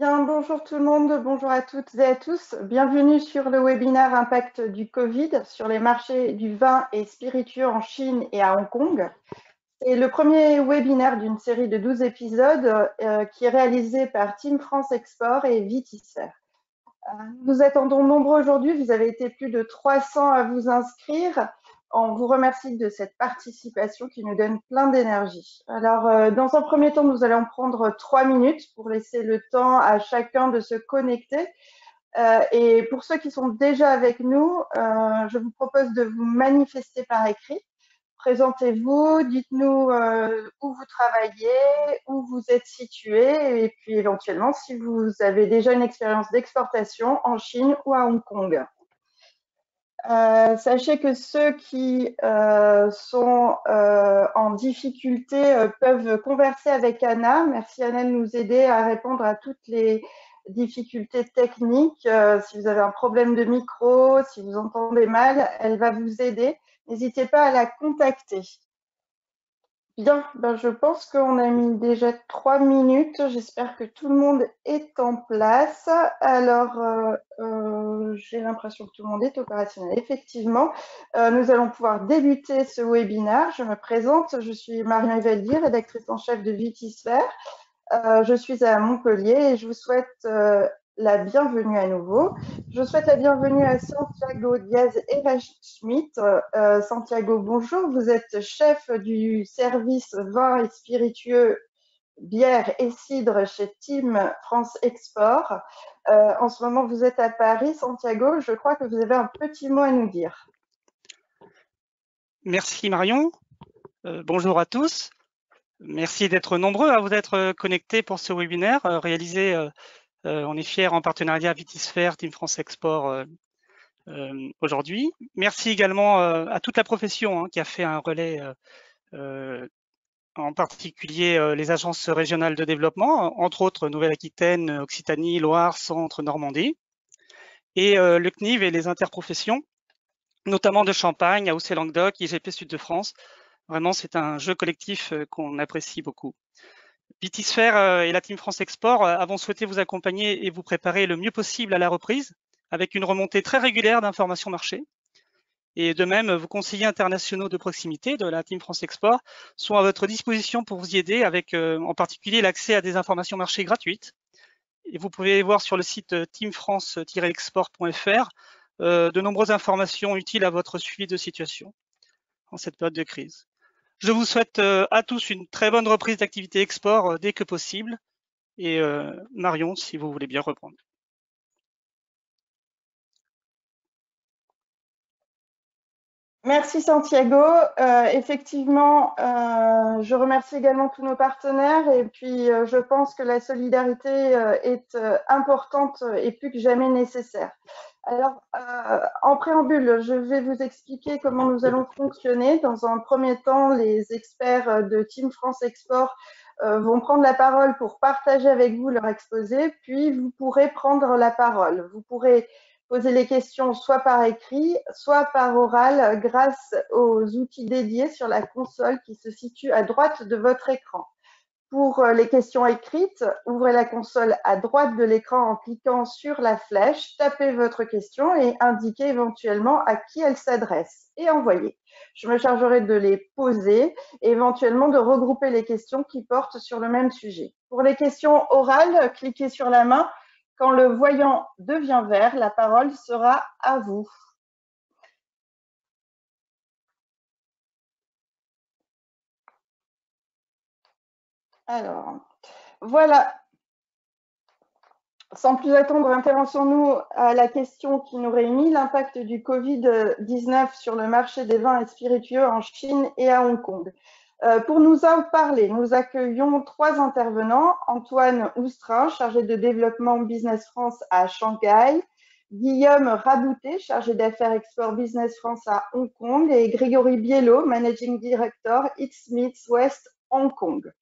Bien, bonjour tout le monde, bonjour à toutes et à tous. Bienvenue sur le webinaire Impact du Covid sur les marchés du vin et spiritueux en Chine et à Hong Kong. C'est le premier webinaire d'une série de 12 épisodes qui est réalisé par Team France Export et Vitisphère. Nous attendons nombreux aujourd'hui, vous avez été plus de 300 à vous inscrire. On vous remercie de cette participation qui nous donne plein d'énergie. Alors, dans un premier temps, nous allons prendre 3 minutes pour laisser le temps à chacun de se connecter. Et pour ceux qui sont déjà avec nous, je vous propose de vous manifester par écrit. Présentez-vous, dites-nous où vous travaillez, où vous êtes situé, et puis éventuellement si vous avez déjà une expérience d'exportation en Chine ou à Hong Kong. Sachez que ceux qui sont en difficulté peuvent converser avec Anna. Merci Anna de nous aider à répondre à toutes les difficultés techniques. Si vous avez un problème de micro, si vous entendez mal, elle va vous aider. N'hésitez pas à la contacter. Bien, je pense qu'on a mis déjà 3 minutes. J'espère que tout le monde est en place. Alors, j'ai l'impression que tout le monde est opérationnel. Effectivement, nous allons pouvoir débuter ce webinaire. Je me présente, je suis Marion Evaldi, rédactrice en chef de Vitisphère. Je suis à Montpellier et je vous souhaite la bienvenue à nouveau. Je souhaite la bienvenue à Santiago Diaz Schmidt. Santiago, bonjour. Vous êtes chef du service vin et spiritueux, bière et cidre chez Team France Export. En ce moment, vous êtes à Paris. Santiago, je crois que vous avez un petit mot à nous dire. Merci Marion. Bonjour à tous. Merci d'être nombreux à vous être connectés pour ce webinaire réalisé, on est fiers, en partenariat Vitisphère, Team France Export aujourd'hui. Merci également à toute la profession qui a fait un relais, en particulier les agences régionales de développement, entre autres Nouvelle-Aquitaine, Occitanie, Loire, Centre, Normandie, et le CNIV et les interprofessions, notamment de Champagne, AOC Languedoc, IGP Sud de France. Vraiment, c'est un jeu collectif qu'on apprécie beaucoup. Vitisphère et la Team France Export avons souhaité vous accompagner et vous préparer le mieux possible à la reprise, avec une remontée très régulière d'informations marché. Et de même, vos conseillers internationaux de proximité de la Team France Export sont à votre disposition pour vous y aider, avec en particulier l'accès à des informations marché gratuites. Et vous pouvez voir sur le site teamfrance-export.fr de nombreuses informations utiles à votre suivi de situation en cette période de crise. Je vous souhaite à tous une très bonne reprise d'activité export dès que possible. Et Marion, si vous voulez bien reprendre. Merci Santiago. Effectivement, je remercie également tous nos partenaires et puis je pense que la solidarité est importante et plus que jamais nécessaire. Alors, en préambule, je vais vous expliquer comment nous allons fonctionner. Dans un premier temps, les experts de Team France Export vont prendre la parole pour partager avec vous leur exposé, puis vous pourrez prendre la parole. Vous pourrez poser les questions soit par écrit, soit par oral grâce aux outils dédiés sur la console qui se situe à droite de votre écran. Pour les questions écrites, ouvrez la console à droite de l'écran en cliquant sur la flèche, tapez votre question et indiquez éventuellement à qui elle s'adresse et envoyez. Je me chargerai de les poser et éventuellement de regrouper les questions qui portent sur le même sujet. Pour les questions orales, cliquez sur la main. Quand le voyant devient vert, la parole sera à vous. Alors, voilà. Sans plus attendre, intéressons-nous à la question qui nous réunit, l'impact du Covid-19 sur le marché des vins et spiritueux en Chine et à Hong Kong. Pour nous en parler, nous accueillons 3 intervenants. Antoine Oustrin, chargé de développement Business France à Shanghai, Guillaume Rabouté, chargé d'affaires Export Business France à Hong Kong, et Grégory Biello, Managing Director Eats Meets West Hong Kong.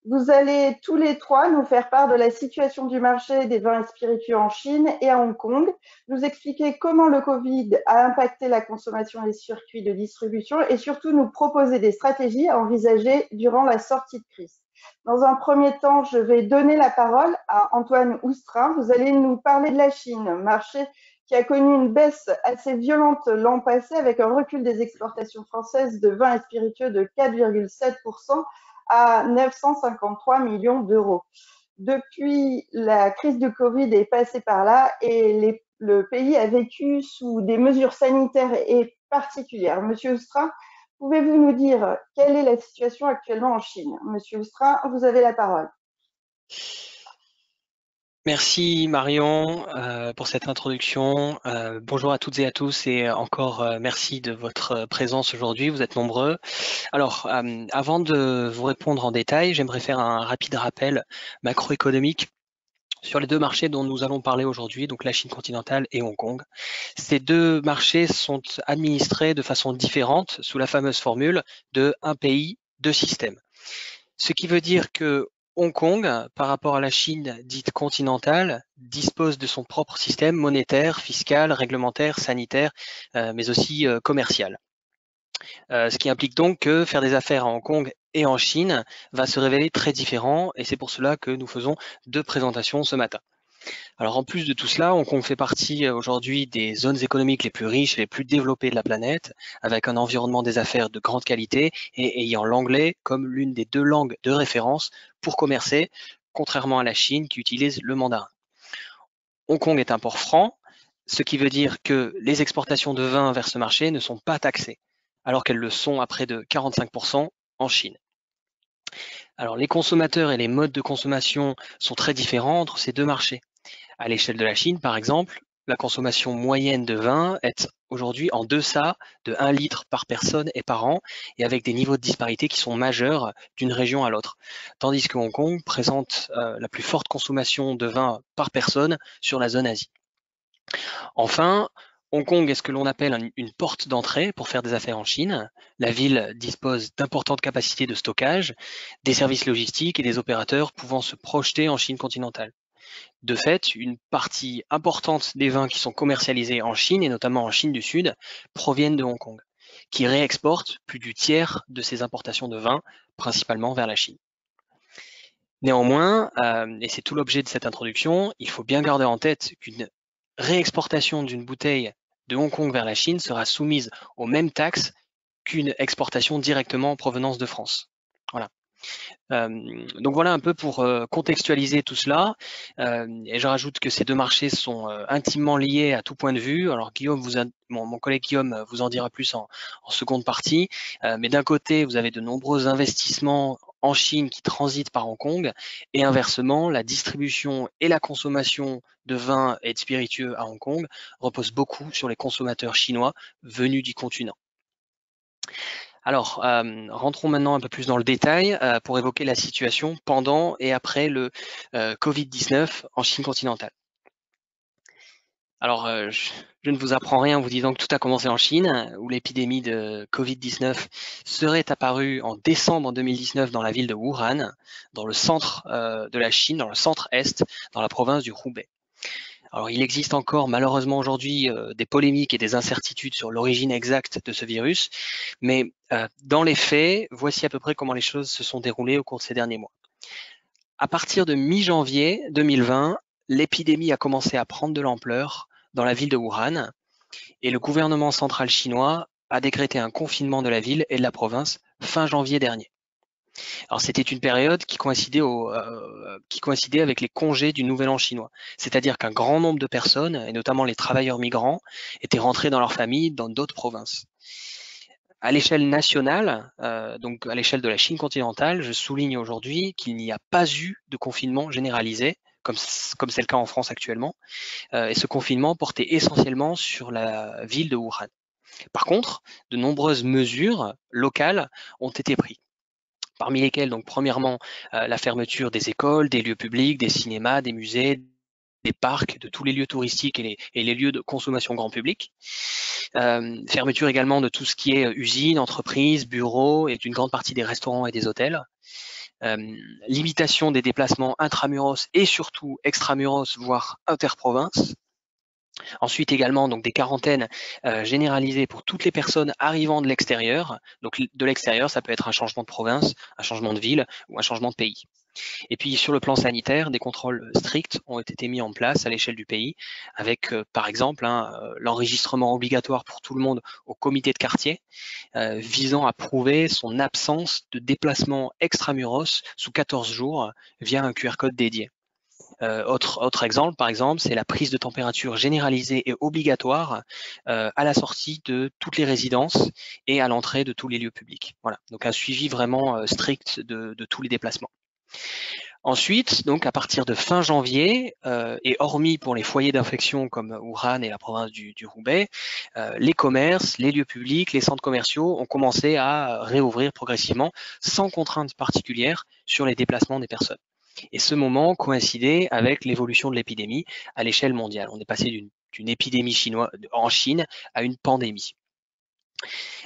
Vous allez tous les 3 nous faire part de la situation du marché des vins et spiritueux en Chine et à Hong Kong, nous expliquer comment le Covid a impacté la consommation et les circuits de distribution et surtout nous proposer des stratégies à envisager durant la sortie de crise. Dans un premier temps, je vais donner la parole à Antoine Oustrin. Vous allez nous parler de la Chine, marché qui a connu une baisse assez violente l'an passé avec un recul des exportations françaises de vins et spiritueux de 4,7% à 953 millions d'euros. Depuis, la crise du Covid est passée par là et le pays a vécu sous des mesures sanitaires et particulières. Monsieur Oustrin, pouvez-vous nous dire quelle est la situation actuellement en Chine? Monsieur Oustrin, vous avez la parole. Merci Marion pour cette introduction. Bonjour à toutes et à tous et encore merci de votre présence aujourd'hui, vous êtes nombreux. Alors, avant de vous répondre en détail, j'aimerais faire un rapide rappel macroéconomique sur les deux marchés dont nous allons parler aujourd'hui, donc la Chine continentale et Hong Kong. Ces deux marchés sont administrés de façon différente sous la fameuse formule de un pays, deux systèmes. Ce qui veut dire que Hong Kong, par rapport à la Chine dite continentale, dispose de son propre système monétaire, fiscal, réglementaire, sanitaire, mais aussi commercial. Ce qui implique donc que faire des affaires à Hong Kong et en Chine va se révéler très différent, et c'est pour cela que nous faisons deux présentations ce matin. Alors en plus de tout cela, Hong Kong fait partie aujourd'hui des zones économiques les plus riches et les plus développées de la planète, avec un environnement des affaires de grande qualité et ayant l'anglais comme l'une des deux langues de référence pour commercer, contrairement à la Chine qui utilise le mandarin. Hong Kong est un port franc, ce qui veut dire que les exportations de vin vers ce marché ne sont pas taxées, alors qu'elles le sont à près de 45% en Chine. Alors les consommateurs et les modes de consommation sont très différents entre ces deux marchés. À l'échelle de la Chine, par exemple, la consommation moyenne de vin est aujourd'hui en deçà de 1 litre par personne et par an, et avec des niveaux de disparité qui sont majeurs d'une région à l'autre. Tandis que Hong Kong présente la plus forte consommation de vin par personne sur la zone Asie. Enfin, Hong Kong est ce que l'on appelle une porte d'entrée pour faire des affaires en Chine. La ville dispose d'importantes capacités de stockage, des services logistiques et des opérateurs pouvant se projeter en Chine continentale. De fait, une partie importante des vins qui sont commercialisés en Chine, et notamment en Chine du Sud, proviennent de Hong Kong, qui réexporte plus du tiers de ses importations de vins, principalement vers la Chine. Néanmoins, et c'est tout l'objet de cette introduction, il faut bien garder en tête qu'une réexportation d'une bouteille de Hong Kong vers la Chine sera soumise aux mêmes taxes qu'une exportation directement en provenance de France. Voilà. Donc voilà un peu pour contextualiser tout cela, et je rajoute que ces deux marchés sont intimement liés à tout point de vue. Alors Guillaume, mon collègue Guillaume vous en dira plus en seconde partie, mais d'un côté vous avez de nombreux investissements en Chine qui transitent par Hong Kong, et inversement la distribution et la consommation de vins et de spiritueux à Hong Kong repose beaucoup sur les consommateurs chinois venus du continent. Alors, rentrons maintenant un peu plus dans le détail pour évoquer la situation pendant et après le Covid-19 en Chine continentale. Alors, je ne vous apprends rien en vous disant que tout a commencé en Chine, où l'épidémie de Covid-19 serait apparue en décembre 2019 dans la ville de Wuhan, dans le centre de la Chine, dans le centre-est, dans la province du Hubei. Alors, il existe encore malheureusement aujourd'hui des polémiques et des incertitudes sur l'origine exacte de ce virus, mais dans les faits, voici à peu près comment les choses se sont déroulées au cours de ces derniers mois. À partir de mi-janvier 2020, l'épidémie a commencé à prendre de l'ampleur dans la ville de Wuhan, et le gouvernement central chinois a décrété un confinement de la ville et de la province fin janvier dernier. Alors c'était une période qui coïncidait avec les congés du Nouvel An chinois, c'est-à-dire qu'un grand nombre de personnes, et notamment les travailleurs migrants, étaient rentrés dans leur famille dans d'autres provinces. À l'échelle nationale, donc à l'échelle de la Chine continentale, je souligne aujourd'hui qu'il n'y a pas eu de confinement généralisé, comme c'est le cas en France actuellement, et ce confinement portait essentiellement sur la ville de Wuhan. Par contre, de nombreuses mesures locales ont été prises. Parmi lesquels, donc, premièrement, la fermeture des écoles, des lieux publics, des cinémas, des musées, des parcs, de tous les lieux touristiques et les lieux de consommation grand public. Fermeture également de tout ce qui est usines, entreprises, bureaux et d'une grande partie des restaurants et des hôtels. Limitation des déplacements intramuros et surtout extramuros, voire interprovinces. Ensuite également donc des quarantaines généralisées pour toutes les personnes arrivant de l'extérieur. Donc de l'extérieur, ça peut être un changement de province, un changement de ville ou un changement de pays. Et puis sur le plan sanitaire, des contrôles stricts ont été mis en place à l'échelle du pays, avec par exemple l'enregistrement obligatoire pour tout le monde au comité de quartier, visant à prouver son absence de déplacement extramuros sous 14 jours via un QR code dédié. Autre exemple, par exemple, c'est la prise de température généralisée et obligatoire à la sortie de toutes les résidences et à l'entrée de tous les lieux publics. Voilà, donc un suivi vraiment strict de tous les déplacements. Ensuite, donc à partir de fin janvier, et hormis pour les foyers d'infection comme Wuhan et la province du Hubei, les commerces, les lieux publics, les centres commerciaux ont commencé à réouvrir progressivement sans contrainte particulière sur les déplacements des personnes. Et ce moment coïncidait avec l'évolution de l'épidémie à l'échelle mondiale. On est passé d'une épidémie en Chine à une pandémie.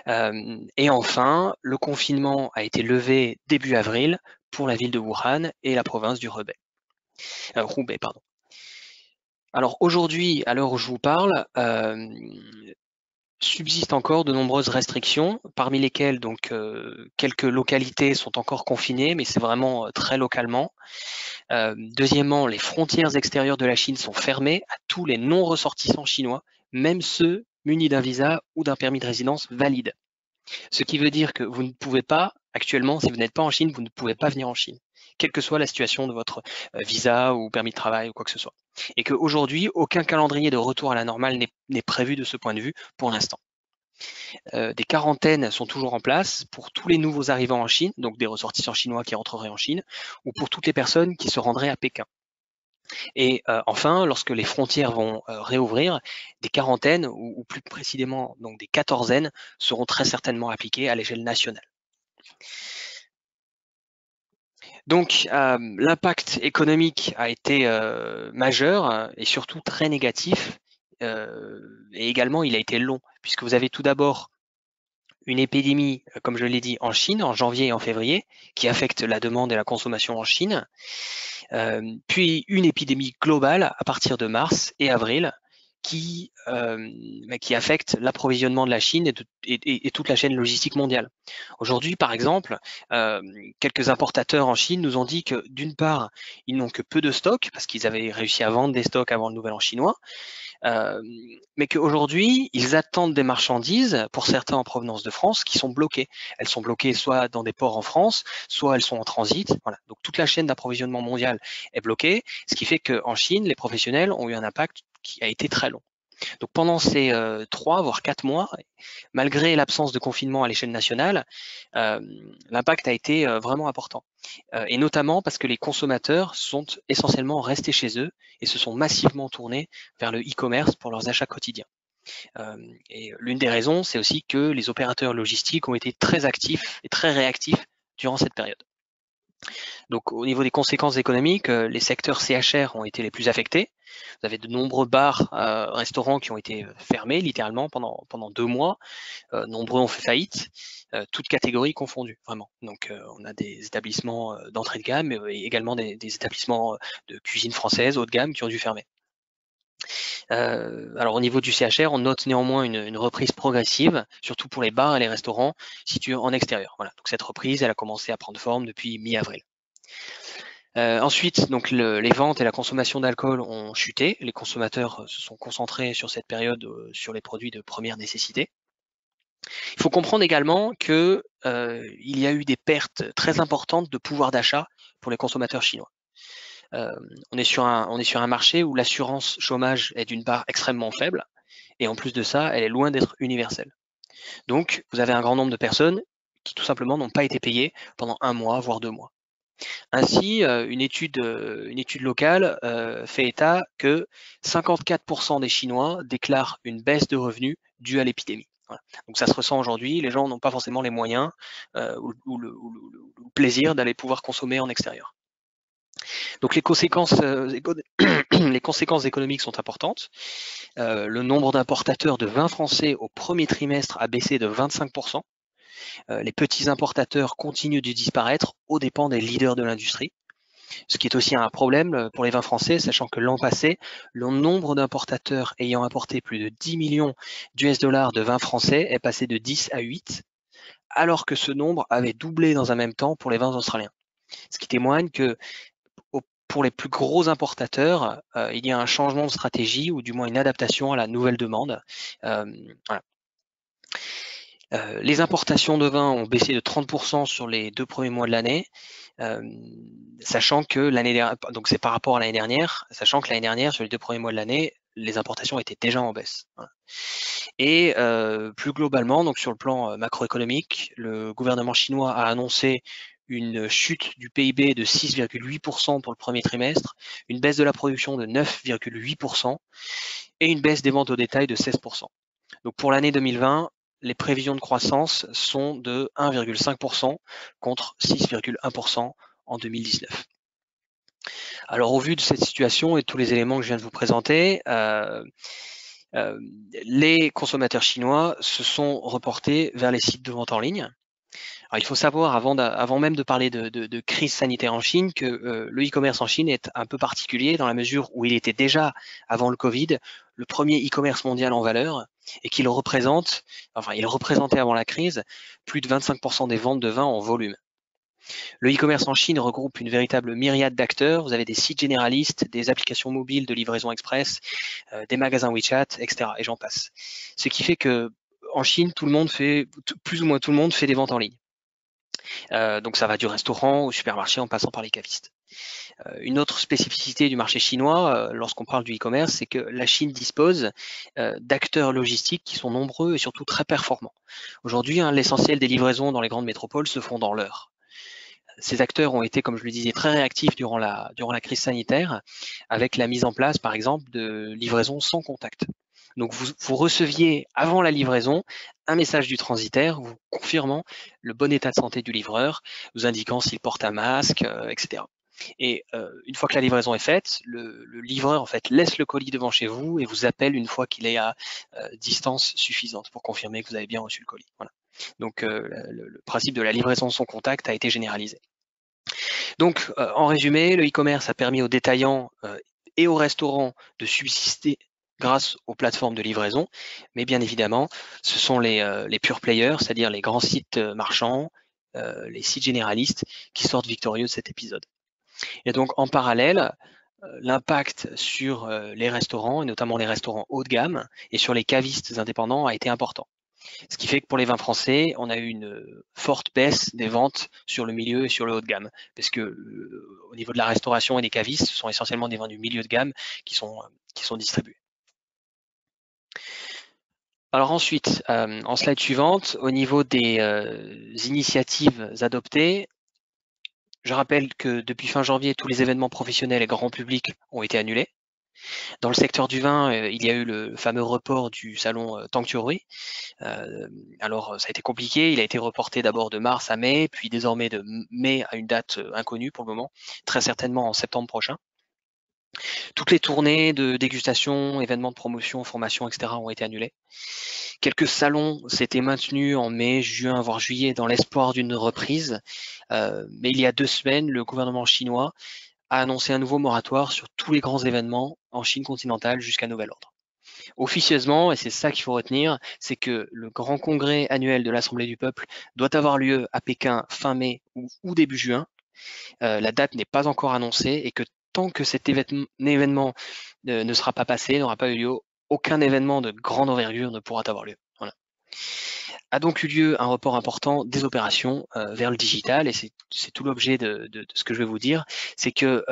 Et enfin, le confinement a été levé début avril pour la ville de Wuhan et la province du Hubei. Pardon. Alors aujourd'hui, à l'heure où je vous parle, subsistent encore de nombreuses restrictions, parmi lesquelles donc quelques localités sont encore confinées, mais c'est vraiment très localement. Deuxièmement, les frontières extérieures de la Chine sont fermées à tous les non-ressortissants chinois, même ceux munis d'un visa ou d'un permis de résidence valide. Ce qui veut dire que vous ne pouvez pas, actuellement, si vous n'êtes pas en Chine, vous ne pouvez pas venir en Chine, quelle que soit la situation de votre visa ou permis de travail ou quoi que ce soit. Et qu'aujourd'hui, aucun calendrier de retour à la normale n'est prévu de ce point de vue pour l'instant. Des quarantaines sont toujours en place pour tous les nouveaux arrivants en Chine, donc des ressortissants chinois qui rentreraient en Chine, ou pour toutes les personnes qui se rendraient à Pékin. Et enfin, lorsque les frontières vont réouvrir, des quarantaines, ou plus précisément donc des quatorzaines, seront très certainement appliquées à l'échelle nationale. Donc l'impact économique a été majeur et surtout très négatif, et également il a été long, puisque vous avez tout d'abord une épidémie, comme je l'ai dit, en Chine, en janvier et en février, qui affecte la demande et la consommation en Chine, puis une épidémie globale à partir de mars et avril, qui affecte l'approvisionnement de la Chine et toute la chaîne logistique mondiale. Aujourd'hui, par exemple, quelques importateurs en Chine nous ont dit que d'une part, ils n'ont que peu de stocks, parce qu'ils avaient réussi à vendre des stocks avant le Nouvel An chinois, mais qu'aujourd'hui, ils attendent des marchandises, pour certains en provenance de France, qui sont bloquées. Elles sont bloquées soit dans des ports en France, soit elles sont en transit. Voilà. Donc toute la chaîne d'approvisionnement mondiale est bloquée, ce qui fait qu'en Chine, les professionnels ont eu un impact qui a été très long. Donc pendant ces 3 voire 4 mois, malgré l'absence de confinement à l'échelle nationale, l'impact a été vraiment important. Et notamment parce que les consommateurs sont essentiellement restés chez eux et se sont massivement tournés vers le e-commerce pour leurs achats quotidiens. Et l'une des raisons, c'est aussi que les opérateurs logistiques ont été très actifs et très réactifs durant cette période. Donc au niveau des conséquences économiques, les secteurs CHR ont été les plus affectés. Vous avez de nombreux bars, restaurants qui ont été fermés littéralement pendant 2 mois. Nombreux ont fait faillite, toutes catégories confondues, vraiment. Donc on a des établissements d'entrée de gamme et également des établissements de cuisine française haut de gamme qui ont dû fermer. Alors au niveau du CHR, on note néanmoins une reprise progressive, surtout pour les bars et les restaurants situés en extérieur. Voilà. Donc cette reprise, elle a commencé à prendre forme depuis mi-avril. Ensuite, donc les ventes et la consommation d'alcool ont chuté. Les consommateurs se sont concentrés sur cette période sur les produits de première nécessité. Il faut comprendre également que il y a eu des pertes très importantes de pouvoir d'achat pour les consommateurs chinois. On est sur un marché où l'assurance chômage est d'une part extrêmement faible, et en plus de ça, elle est loin d'être universelle. Donc, vous avez un grand nombre de personnes qui tout simplement n'ont pas été payées pendant 1 mois, voire 2 mois. Ainsi, une étude locale fait état que 54% des Chinois déclarent une baisse de revenus due à l'épidémie. Voilà. Donc ça se ressent aujourd'hui, les gens n'ont pas forcément les moyens ou le plaisir d'aller pouvoir consommer en extérieur. Donc les conséquences économiques sont importantes. Le nombre d'importateurs de vin français au premier trimestre a baissé de 25%. Les petits importateurs continuent de disparaître aux dépens des leaders de l'industrie. Ce qui est aussi un problème pour les vins français, sachant que l'an passé, le nombre d'importateurs ayant importé plus de 10 millions d'US dollars de vins français est passé de 10 à 8, alors que ce nombre avait doublé dans un même temps pour les vins australiens. Ce qui témoigne que pour les plus gros importateurs, il y a un changement de stratégie ou du moins une adaptation à la nouvelle demande. Voilà. Les importations de vin ont baissé de 30% sur les 2 premiers mois de l'année, sachant que l'année dernière, donc c'est par rapport à l'année dernière, sachant que l'année dernière, sur les 2 premiers mois de l'année, les importations étaient déjà en baisse. Voilà. Et plus globalement, donc sur le plan macroéconomique, le gouvernement chinois a annoncé une chute du PIB de 6,8% pour le premier trimestre, une baisse de la production de 9,8% et une baisse des ventes au détail de 16%. Donc pour l'année 2020, les prévisions de croissance sont de 1,5% contre 6,1% en 2019. Alors au vu de cette situation et de tous les éléments que je viens de vous présenter, les consommateurs chinois se sont reportés vers les sites de vente en ligne. Alors, il faut savoir, avant même de parler de crise sanitaire en Chine, que le e-commerce en Chine est un peu particulier dans la mesure où il était déjà, avant le Covid, le premier e-commerce mondial en valeur et qu'il représente, enfin, il représentait avant la crise plus de 25% des ventes de vin en volume. Le e-commerce en Chine regroupe une véritable myriade d'acteurs. Vous avez des sites généralistes, des applications mobiles de livraison express, des magasins WeChat, etc. Et j'en passe. Ce qui fait que en Chine, plus ou moins tout le monde fait des ventes en ligne. Donc ça va du restaurant au supermarché en passant par les cavistes. Une autre spécificité du marché chinois, lorsqu'on parle du e-commerce, c'est que la Chine dispose d'acteurs logistiques qui sont nombreux et surtout très performants. Aujourd'hui, l'essentiel des livraisons dans les grandes métropoles se font dans l'heure. Ces acteurs ont été, comme je le disais, très réactifs durant la crise sanitaire, avec la mise en place, par exemple, de livraisons sans contact. Donc vous receviez avant la livraison un message du transitaire vous confirmant le bon état de santé du livreur, vous indiquant s'il porte un masque, etc. Et une fois que la livraison est faite, le livreur en fait laisse le colis devant chez vous et vous appelle une fois qu'il est à distance suffisante pour confirmer que vous avez bien reçu le colis. Voilà. Donc le principe de la livraison sans contact a été généralisé. Donc en résumé, le e-commerce a permis aux détaillants et aux restaurants de subsister grâce aux plateformes de livraison, mais bien évidemment, ce sont les pure players, c'est-à-dire les grands sites marchands, les sites généralistes, qui sortent victorieux de cet épisode. Et donc en parallèle, l'impact sur les restaurants, et notamment les restaurants haut de gamme, et sur les cavistes indépendants a été important. Ce qui fait que pour les vins français, on a eu une forte baisse des ventes sur le milieu et sur le haut de gamme, parce que au niveau de la restauration et des cavistes, ce sont essentiellement des vins du milieu de gamme qui sont distribués. Alors ensuite, en slide suivante, au niveau des initiatives adoptées, je rappelle que depuis fin janvier, tous les événements professionnels et grand public ont été annulés. Dans le secteur du vin, il y a eu le fameux report du salon Tanqueray. Alors ça a été compliqué, il a été reporté d'abord de mars à mai, puis désormais de mai à une date inconnue pour le moment, très certainement en septembre prochain. Toutes les tournées de dégustation, événements de promotion, formation, etc. ont été annulées. Quelques salons s'étaient maintenus en mai, juin, voire juillet dans l'espoir d'une reprise. Mais il y a 2 semaines, le gouvernement chinois a annoncé un nouveau moratoire sur tous les grands événements en Chine continentale jusqu'à nouvel ordre. Officieusement, et c'est ça qu'il faut retenir, c'est que le grand congrès annuel de l'Assemblée du peuple doit avoir lieu à Pékin fin mai ou début juin. La date n'est pas encore annoncée et que tant que cet événement ne sera pas passé, n'aura pas eu lieu, aucun événement de grande envergure ne pourra avoir lieu. Voilà. A donc eu lieu un report important des opérations vers le digital, et c'est tout l'objet de ce que je vais vous dire. C'est que,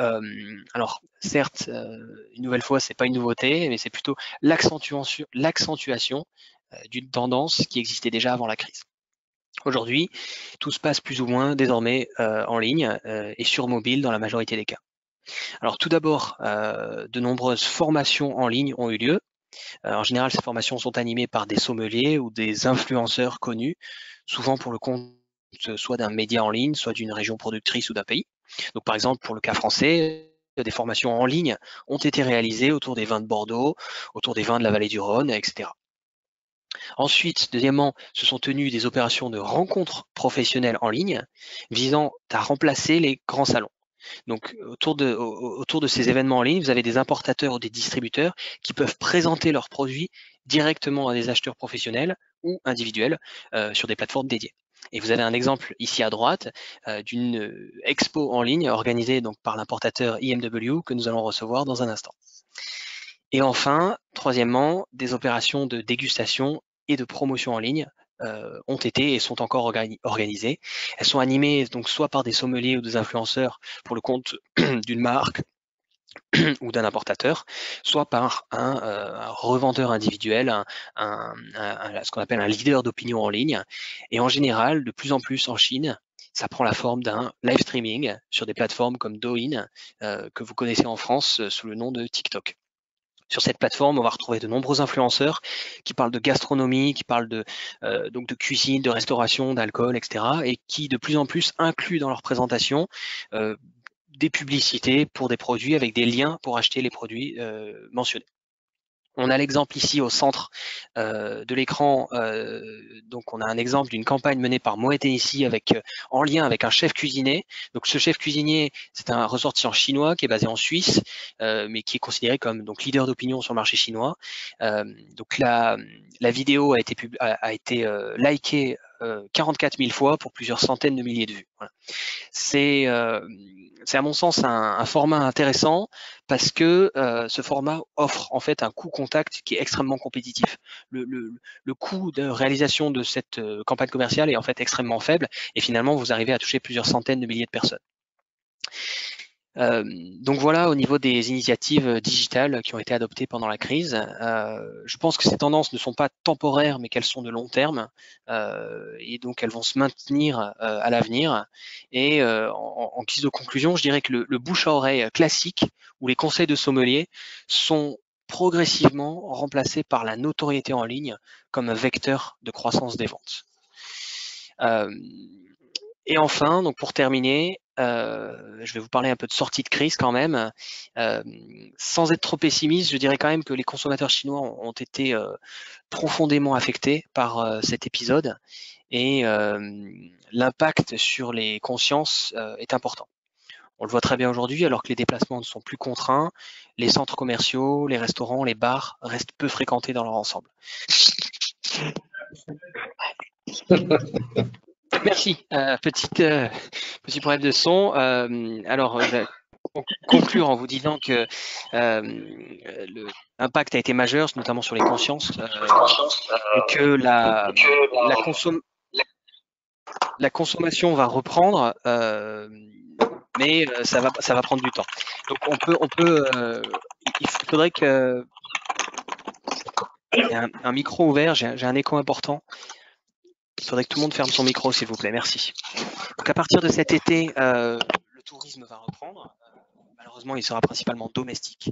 alors certes, une nouvelle fois, c'est pas une nouveauté, mais c'est plutôt l'accentuation d'une tendance qui existait déjà avant la crise. Aujourd'hui, tout se passe plus ou moins désormais en ligne et sur mobile dans la majorité des cas. Alors tout d'abord, de nombreuses formations en ligne ont eu lieu. En général, ces formations sont animées par des sommeliers ou des influenceurs connus, souvent pour le compte soit d'un média en ligne, soit d'une région productrice ou d'un pays. Donc par exemple, pour le cas français, des formations en ligne ont été réalisées autour des vins de Bordeaux, autour des vins de la vallée du Rhône, etc. Ensuite, deuxièmement, se sont tenues des opérations de rencontres professionnelles en ligne visant à remplacer les grands salons. Donc autour de ces événements en ligne, vous avez des importateurs ou des distributeurs qui peuvent présenter leurs produits directement à des acheteurs professionnels ou individuels sur des plateformes dédiées. Et vous avez un exemple ici à droite d'une expo en ligne organisée donc par l'importateur IMW que nous allons recevoir dans un instant. Et enfin, troisièmement, des opérations de dégustation et de promotion en ligne ont été et sont encore organisées. Elles sont animées donc soit par des sommeliers ou des influenceurs pour le compte d'une marque ou d'un importateur, soit par un revendeur individuel, ce qu'on appelle un leader d'opinion en ligne. Et en général, de plus en plus en Chine, ça prend la forme d'un live streaming sur des plateformes comme Douyin, que vous connaissez en France sous le nom de TikTok. Sur cette plateforme, on va retrouver de nombreux influenceurs qui parlent de gastronomie, qui parlent donc de cuisine, de restauration, d'alcool, etc. et qui de plus en plus incluent dans leur présentation des publicités pour des produits avec des liens pour acheter les produits mentionnés. On a l'exemple ici au centre de l'écran, donc on a un exemple d'une campagne menée par Moet Hennessy en lien avec un chef cuisinier. Donc ce chef cuisinier, c'est un ressortissant chinois qui est basé en Suisse, mais qui est considéré comme donc leader d'opinion sur le marché chinois. Donc la vidéo a été likée 44 000 fois pour plusieurs centaines de milliers de vues. Voilà. C'est à mon sens un format intéressant parce que ce format offre en fait un coût contact qui est extrêmement compétitif. Le coût de réalisation de cette campagne commerciale est en fait extrêmement faible et finalement vous arrivez à toucher plusieurs centaines de milliers de personnes. Donc voilà au niveau des initiatives digitales qui ont été adoptées pendant la crise. Je pense que ces tendances ne sont pas temporaires mais qu'elles sont de long terme et donc elles vont se maintenir à l'avenir. Et en guise de conclusion, je dirais que le bouche à oreille classique ou les conseils de sommelier sont progressivement remplacés par la notoriété en ligne comme un vecteur de croissance des ventes. Et enfin, donc pour terminer, je vais vous parler un peu de sortie de crise quand même. Sans être trop pessimiste, je dirais quand même que les consommateurs chinois ont été profondément affectés par cet épisode et l'impact sur les consciences est important. On le voit très bien aujourd'hui, alors que les déplacements ne sont plus contraints, les centres commerciaux, les restaurants, les bars restent peu fréquentés dans leur ensemble. Merci. Petit problème de son. Alors, je vais conclure en vous disant que l'impact a été majeur, notamment sur les consciences, et que la consommation va reprendre, mais ça va prendre du temps. Donc, il faudrait que il y a un micro ouvert. J'ai un écho important. Il faudrait que tout le monde ferme son micro, s'il vous plaît. Merci. Donc, à partir de cet été, le tourisme va reprendre. Malheureusement, il sera principalement domestique.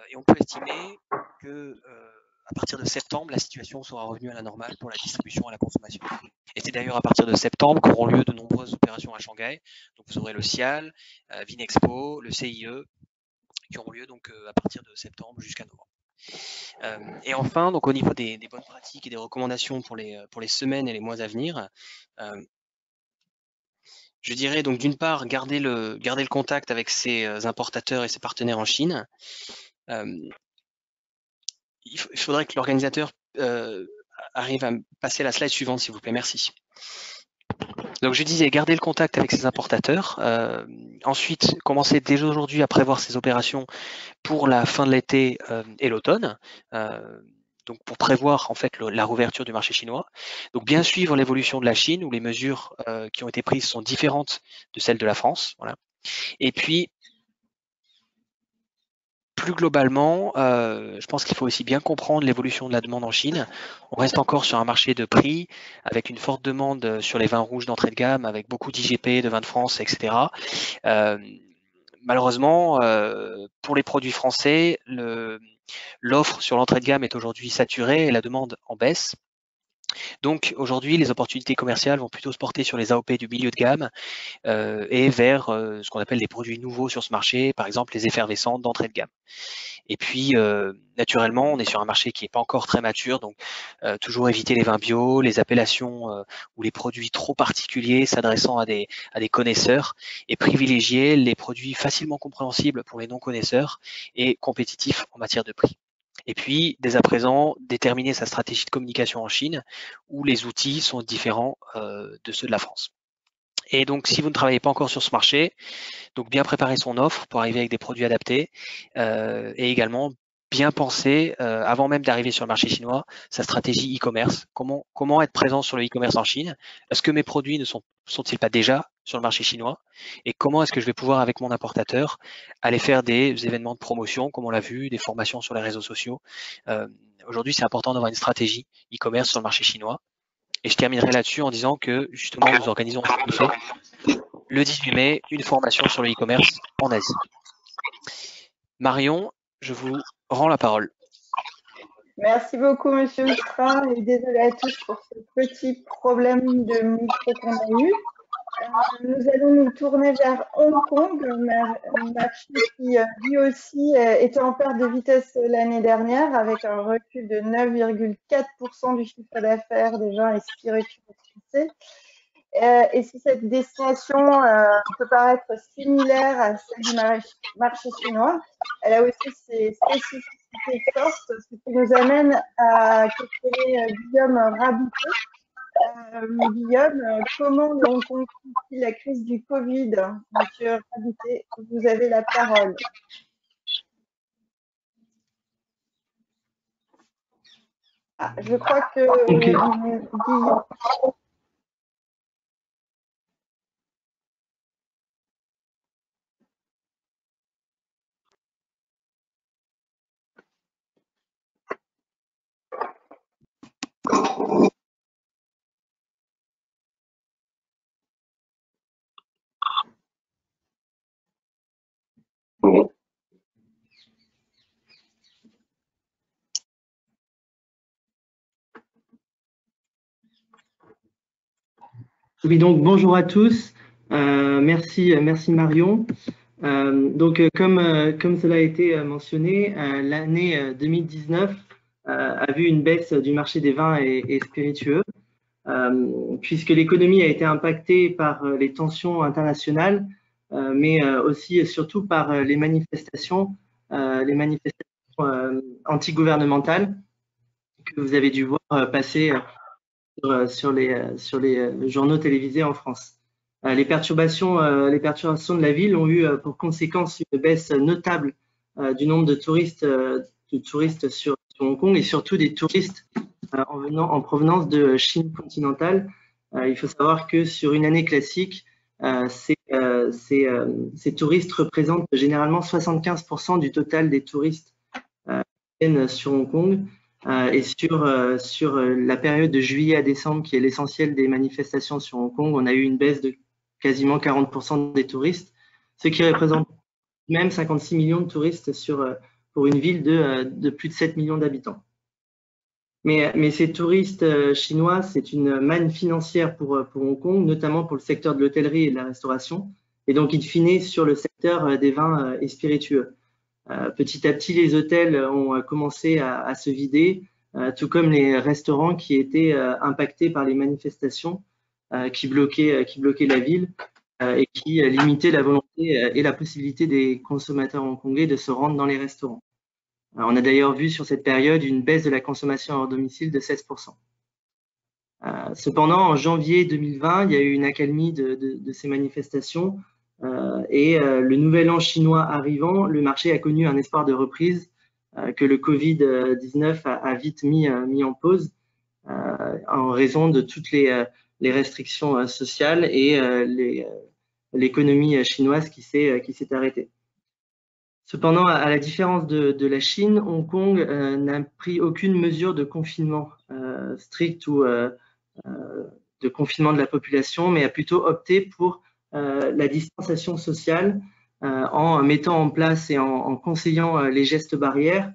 Et on peut estimer que à partir de septembre, la situation sera revenue à la normale pour la distribution et la consommation. Et c'est d'ailleurs à partir de septembre qu'auront lieu de nombreuses opérations à Shanghai. Donc, vous aurez le CIAL, Vinexpo, le CIE, qui auront lieu donc à partir de septembre jusqu'à novembre. Et enfin, donc au niveau des bonnes pratiques et des recommandations pour les semaines et les mois à venir, je dirais donc d'une part garder le contact avec ses importateurs et ses partenaires en Chine. Il faudrait que l'organisateur arrive à passer la slide suivante, s'il vous plaît. Merci. Donc je disais, garder le contact avec ses importateurs. Ensuite, commencer dès aujourd'hui à prévoir ses opérations pour la fin de l'été et l'automne. Donc pour prévoir en fait la rouverture du marché chinois. Donc bien suivre l'évolution de la Chine où les mesures qui ont été prises sont différentes de celles de la France. Voilà. Et puis plus globalement, je pense qu'il faut aussi bien comprendre l'évolution de la demande en Chine. On reste encore sur un marché de prix avec une forte demande sur les vins rouges d'entrée de gamme, avec beaucoup d'IGP, de vins de France, etc. Malheureusement, pour les produits français, l'offre sur l'entrée de gamme est aujourd'hui saturée et la demande en baisse. Donc aujourd'hui, les opportunités commerciales vont plutôt se porter sur les AOP du milieu de gamme et vers ce qu'on appelle les produits nouveaux sur ce marché, par exemple les effervescents d'entrée de gamme. Et puis, naturellement, on est sur un marché qui n'est pas encore très mature, donc toujours éviter les vins bio, les appellations ou les produits trop particuliers s'adressant à des connaisseurs, et privilégier les produits facilement compréhensibles pour les non-connaisseurs et compétitifs en matière de prix. Et puis, dès à présent, déterminer sa stratégie de communication en Chine, où les outils sont différents de ceux de la France. Et donc, si vous ne travaillez pas encore sur ce marché, donc bien préparer son offre pour arriver avec des produits adaptés et également bien penser, avant même d'arriver sur le marché chinois, sa stratégie e-commerce. Comment être présent sur le e-commerce en Chine? Est-ce que mes produits ne sont-ils pas déjà sur le marché chinois? Et comment est-ce que je vais pouvoir, avec mon importateur, aller faire des événements de promotion, comme on l'a vu, des formations sur les réseaux sociaux? Aujourd'hui, c'est important d'avoir une stratégie e-commerce sur le marché chinois. Et je terminerai là-dessus en disant que justement, nous organisons le 18 mai une formation sur le e-commerce en Asie. Marion, je vous rends la parole. Merci beaucoup, Monsieur Oustra, et désolé à tous pour ce petit problème de micro qu'on a eu. Nous allons nous tourner vers Hong Kong, un marché qui lui aussi était en perte de vitesse l'année dernière avec un recul de 9,4% du chiffre d'affaires des vins et spiritueux français. Et si cette destination peut paraître similaire à celle du marché chinois, elle a aussi ses spécificités fortes, ce qui nous amène à questionner Guillaume Raboutot. Guillaume, comment Hong Kong vit la crise du Covid? Monsieur Raboutot, vous avez la parole. Ah, je crois que Guillaume... Oui, donc bonjour à tous. Merci Marion. Comme cela a été mentionné, l'année 2019 a vu une baisse du marché des vins et spiritueux, puisque l'économie a été impactée par les tensions internationales, mais aussi et surtout par les manifestations antigouvernementales que vous avez dû voir passer sur les journaux télévisés en France. Les perturbations de la ville ont eu pour conséquence une baisse notable du nombre de touristes sur Hong Kong et surtout des touristes en provenance de Chine continentale. Il faut savoir que sur une année classique, ces touristes représentent généralement 75% du total des touristes qui viennent sur Hong Kong. Et sur la période de juillet à décembre, qui est l'essentiel des manifestations sur Hong Kong, on a eu une baisse de quasiment 40% des touristes, ce qui représente même 56 millions de touristes pour une ville de plus de 7 millions d'habitants. Mais ces touristes chinois, c'est une manne financière pour Hong Kong, notamment pour le secteur de l'hôtellerie et de la restauration, et donc in fine sur le secteur des vins et spiritueux. Petit à petit, les hôtels ont commencé à se vider, tout comme les restaurants qui étaient impactés par les manifestations qui bloquaient la ville et qui limitaient la volonté et la possibilité des consommateurs hongkongais de se rendre dans les restaurants. On a d'ailleurs vu sur cette période une baisse de la consommation hors domicile de 16%. Cependant, en janvier 2020, il y a eu une accalmie de ces manifestations. Et le nouvel an chinois arrivant, le marché a connu un espoir de reprise que le Covid-19 a vite mis en pause en raison de toutes les restrictions sociales et l'économie chinoise qui s'est arrêtée. Cependant, à la différence de la Chine, Hong Kong n'a pris aucune mesure de confinement strict ou de confinement de la population, mais a plutôt opté pour la distanciation sociale en mettant en place et en conseillant les gestes barrières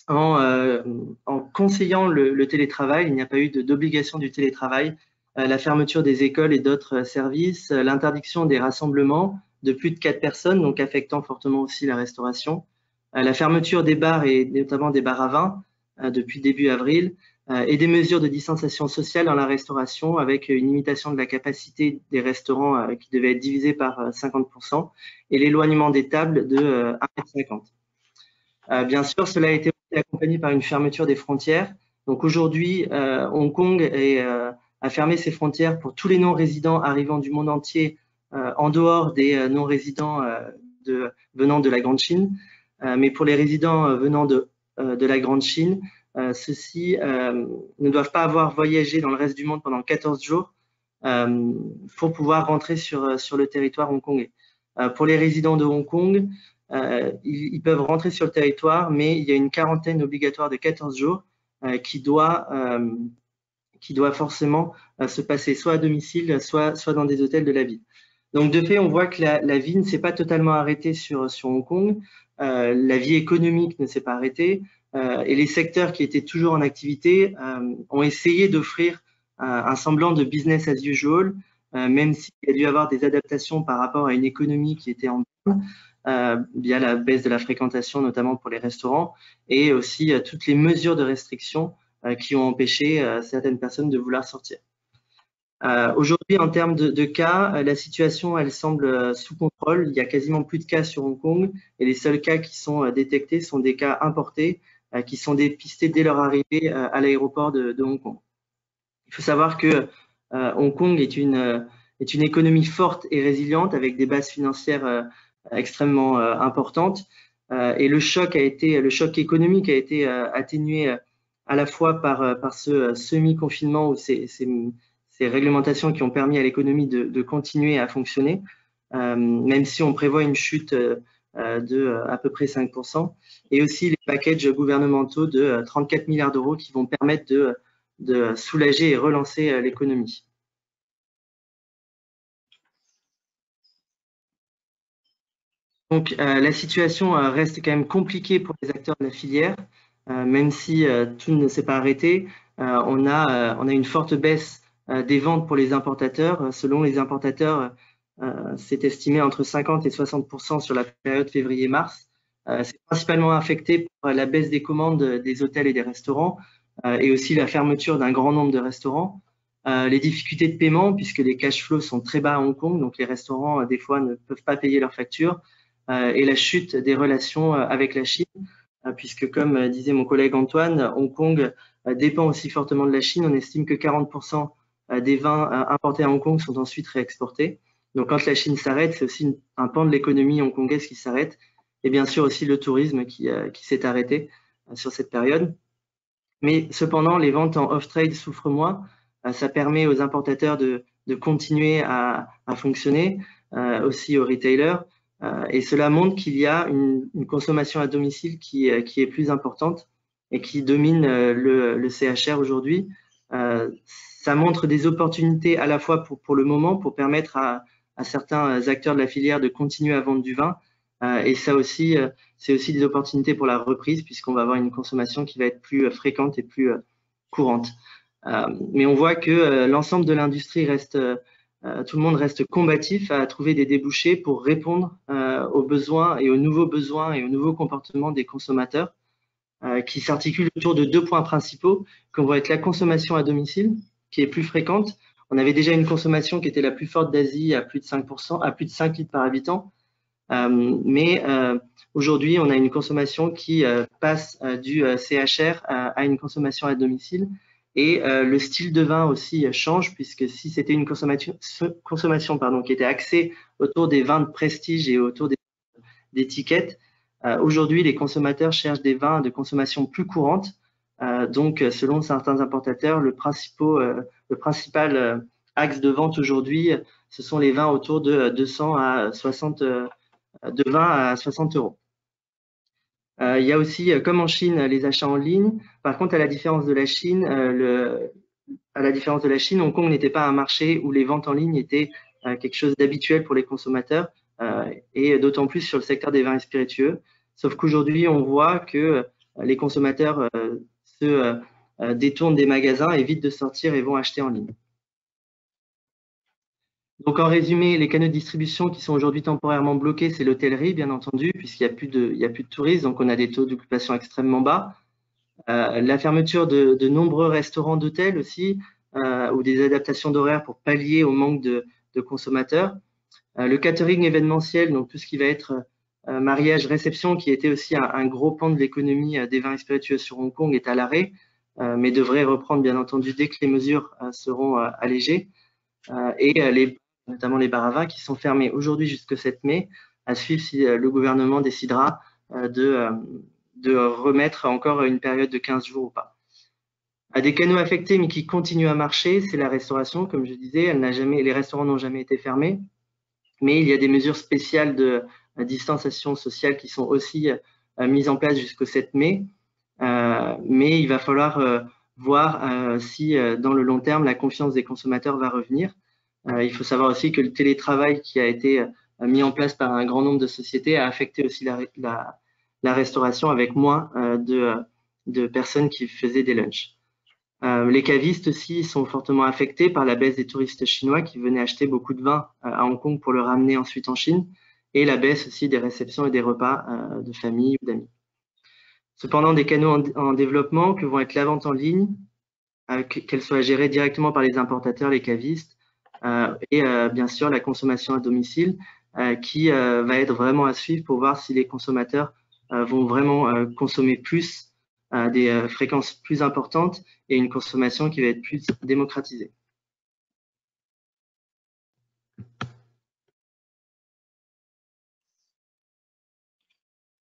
en conseillant le télétravail. Il n'y a pas eu d'obligation du télétravail. La fermeture des écoles et d'autres services, l'interdiction des rassemblements de plus de 4 personnes, donc affectant fortement aussi la restauration, la fermeture des bars et notamment des bars à vin depuis début avril, et des mesures de distanciation sociale dans la restauration avec une limitation de la capacité des restaurants qui devait être divisée par 50% et l'éloignement des tables de 1,50 m. Bien sûr, cela a été accompagné par une fermeture des frontières. Donc aujourd'hui, Hong Kong a fermé ses frontières pour tous les non-résidents arrivant du monde entier en dehors des non-résidents venant de la Grande Chine. Mais pour les résidents venant de la Grande Chine, ceux-ci ne doivent pas avoir voyagé dans le reste du monde pendant 14 jours pour pouvoir rentrer sur le territoire hongkongais. Pour les résidents de Hong Kong, ils peuvent rentrer sur le territoire, mais il y a une quarantaine obligatoire de 14 jours qui doit forcément se passer soit à domicile, soit dans des hôtels de la ville. Donc de fait, on voit que la vie ne s'est pas totalement arrêtée sur Hong Kong, la vie économique ne s'est pas arrêtée, et les secteurs qui étaient toujours en activité ont essayé d'offrir un semblant de business as usual, même s'il y a dû y avoir des adaptations par rapport à une économie qui était en via la baisse de la fréquentation, notamment pour les restaurants, et aussi toutes les mesures de restriction qui ont empêché certaines personnes de vouloir sortir. Aujourd'hui, en termes de cas, la situation, elle semble sous contrôle. Il y a quasiment plus de cas sur Hong Kong et les seuls cas qui sont détectés sont des cas importés qui sont dépistés dès leur arrivée à l'aéroport de Hong Kong. Il faut savoir que Hong Kong est une économie forte et résiliente avec des bases financières extrêmement importantes et le choc économique a été atténué à la fois par ce semi-confinement ou ces réglementations qui ont permis à l'économie de continuer à fonctionner, même si on prévoit une chute de à peu près 5%, et aussi les packages gouvernementaux de 34 milliards d'euros qui vont permettre de soulager et relancer l'économie. Donc la situation reste quand même compliquée pour les acteurs de la filière, même si tout ne s'est pas arrêté. On a une forte baisse des ventes pour les importateurs. Selon les importateurs, c'est estimé entre 50 et 60% sur la période février-mars. C'est principalement affecté par la baisse des commandes des hôtels et des restaurants et aussi la fermeture d'un grand nombre de restaurants. Les difficultés de paiement, puisque les cash flows sont très bas à Hong Kong, donc les restaurants, des fois, ne peuvent pas payer leurs factures, et la chute des relations avec la Chine, puisque, comme disait mon collègue Antoine, Hong Kong dépend aussi fortement de la Chine. On estime que 40% des vins importés à Hong Kong sont ensuite réexportés. Donc, quand la Chine s'arrête, c'est aussi un pan de l'économie hongkongaise qui s'arrête, et bien sûr aussi le tourisme qui s'est arrêté sur cette période. Mais cependant, les ventes en off-trade souffrent moins. Ça permet aux importateurs de continuer à fonctionner, aussi aux retailers. Et cela montre qu'il y a une consommation à domicile qui est plus importante et qui domine le CHR aujourd'hui. Ça montre des opportunités à la fois pour le moment, pour permettre à certains acteurs de la filière de continuer à vendre du vin. Et ça aussi, c'est aussi des opportunités pour la reprise, puisqu'on va avoir une consommation qui va être plus fréquente et plus courante. Mais on voit que l'ensemble de l'industrie reste, tout le monde reste combatif à trouver des débouchés pour répondre aux besoins et aux nouveaux besoins et aux nouveaux comportements des consommateurs qui s'articulent autour de 2 points principaux, qu'on va être la consommation à domicile, qui est plus fréquente. On avait déjà une consommation qui était la plus forte d'Asie à plus de 5%, à plus de 5 litres par habitant. Mais aujourd'hui, on a une consommation qui passe du CHR à une consommation à domicile. Et le style de vin aussi change, puisque si c'était une consommation qui était axée autour des vins de prestige et autour d'étiquettes, aujourd'hui, les consommateurs cherchent des vins de consommation plus courante. Donc, selon certains importateurs, le principal axe de vente aujourd'hui, ce sont les vins autour de 200 à 60 de 20 à 60 euros. Il y a aussi, comme en Chine, les achats en ligne. Par contre, à la différence de la Chine, Hong Kong n'était pas un marché où les ventes en ligne étaient quelque chose d'habituel pour les consommateurs, et d'autant plus sur le secteur des vins et spiritueux. Sauf qu'aujourd'hui, on voit que les consommateurs se détournent des magasins, évitent de sortir et vont acheter en ligne. Donc en résumé, les canaux de distribution qui sont aujourd'hui temporairement bloqués, c'est l'hôtellerie, bien entendu, puisqu'il n'y a plus de touristes, donc on a des taux d'occupation extrêmement bas. La fermeture de nombreux restaurants d'hôtels aussi, ou des adaptations d'horaires pour pallier au manque de consommateurs. Le catering événementiel, donc tout ce qui va être mariage, réception, qui était aussi un gros pan de l'économie des vins et spiritueux sur Hong Kong, est à l'arrêt, mais devrait reprendre bien entendu dès que les mesures seront allégées. Et notamment les bars à vin qui sont fermés aujourd'hui jusqu'au 7 mai, à suivre si le gouvernement décidera de remettre encore une période de 15 jours ou pas. Des canaux affectés mais qui continuent à marcher, c'est la restauration, comme je disais, les restaurants n'ont jamais été fermés, mais il y a des mesures spéciales de distanciation sociale qui sont aussi mises en place jusqu'au 7 mai, mais il va falloir voir si dans le long terme la confiance des consommateurs va revenir. Il faut savoir aussi que le télétravail qui a été mis en place par un grand nombre de sociétés a affecté aussi la restauration avec moins de personnes qui faisaient des lunchs. Les cavistes aussi sont fortement affectés par la baisse des touristes chinois qui venaient acheter beaucoup de vin à Hong Kong pour le ramener ensuite en Chine, et la baisse aussi des réceptions et des repas de famille ou d'amis. Cependant, des canaux en développement que vont être la vente en ligne, qu'elle soit gérée directement par les importateurs, les cavistes, et bien sûr la consommation à domicile qui va être vraiment à suivre pour voir si les consommateurs vont vraiment consommer plus, des fréquences plus importantes et une consommation qui va être plus démocratisée.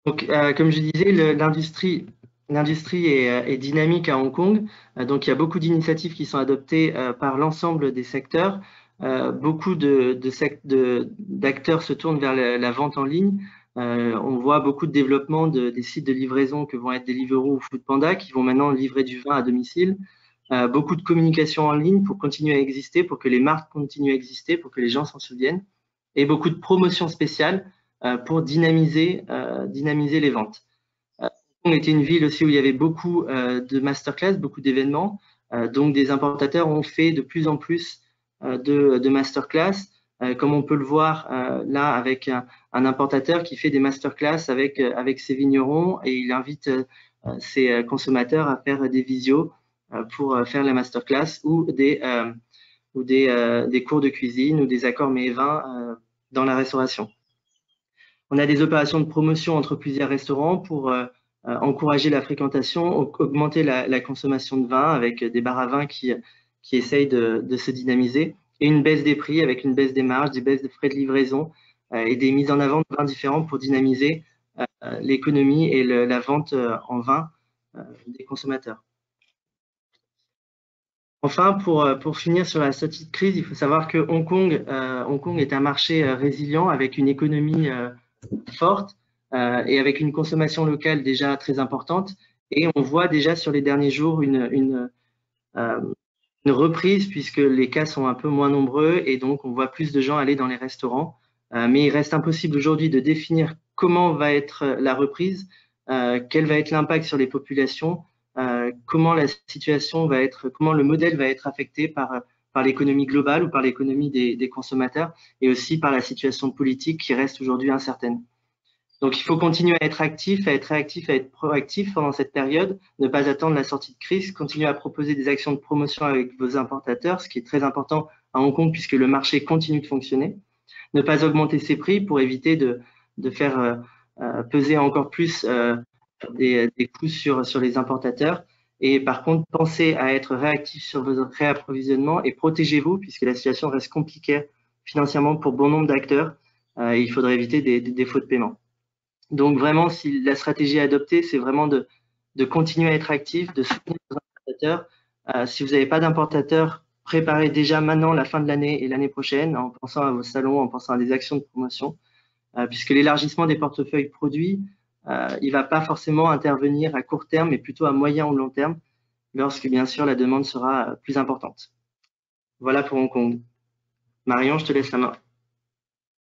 Donc, comme je disais, l'industrie est dynamique à Hong Kong, donc il y a beaucoup d'initiatives qui sont adoptées par l'ensemble des secteurs. Beaucoup d'acteurs se tournent vers la vente en ligne. On voit beaucoup de développement des sites de livraison que vont être Deliveroo ou Foodpanda qui vont maintenant livrer du vin à domicile. Beaucoup de communication en ligne pour continuer à exister, pour que les marques continuent à exister, pour que les gens s'en souviennent. Et beaucoup de promotions spéciales pour dynamiser les ventes. Hong Kong était une ville aussi où il y avait beaucoup de masterclass, beaucoup d'événements. Donc des importateurs ont fait de plus en plus de masterclass, comme on peut le voir là avec un importateur qui fait des masterclass avec ses vignerons et il invite ses consommateurs à faire des visios pour faire la masterclass ou des cours de cuisine ou des accords mets et vins dans la restauration. On a des opérations de promotion entre plusieurs restaurants pour encourager la fréquentation, augmenter la consommation de vin avec des bars à vin qui essayent de se dynamiser, et une baisse des prix avec une baisse des marges, des baisses de frais de livraison et des mises en avant de vins différents pour dynamiser l'économie et la vente en vin des consommateurs. Enfin, pour finir sur la sortie de crise, il faut savoir que Hong Kong est un marché résilient avec une économie forte et avec une consommation locale déjà très importante. Et on voit déjà sur les derniers jours une reprise puisque les cas sont un peu moins nombreux et donc on voit plus de gens aller dans les restaurants. Mais il reste impossible aujourd'hui de définir comment va être la reprise, quel va être l'impact sur les populations, comment la situation va être, comment le modèle va être affecté par l'économie globale ou par l'économie des consommateurs et aussi par la situation politique qui reste aujourd'hui incertaine. Donc, il faut continuer à être actif, à être réactif, à être proactif pendant cette période, ne pas attendre la sortie de crise, continuer à proposer des actions de promotion avec vos importateurs, ce qui est très important à Hong Kong puisque le marché continue de fonctionner, ne pas augmenter ses prix pour éviter de faire peser encore plus des coûts sur les importateurs. Et par contre, pensez à être réactif sur vos réapprovisionnements et protégez-vous puisque la situation reste compliquée financièrement pour bon nombre d'acteurs. Il faudrait éviter des défauts de paiement. Donc vraiment, si la stratégie adoptée, c'est vraiment de continuer à être actif, de soutenir vos importateurs. Si vous n'avez pas d'importateurs, préparez déjà maintenant la fin de l'année et l'année prochaine en pensant à vos salons, en pensant à des actions de promotion, puisque l'élargissement des portefeuilles produits, il ne va pas forcément intervenir à court terme, mais plutôt à moyen ou long terme, lorsque bien sûr la demande sera plus importante. Voilà pour Hong Kong. Marion, je te laisse la main.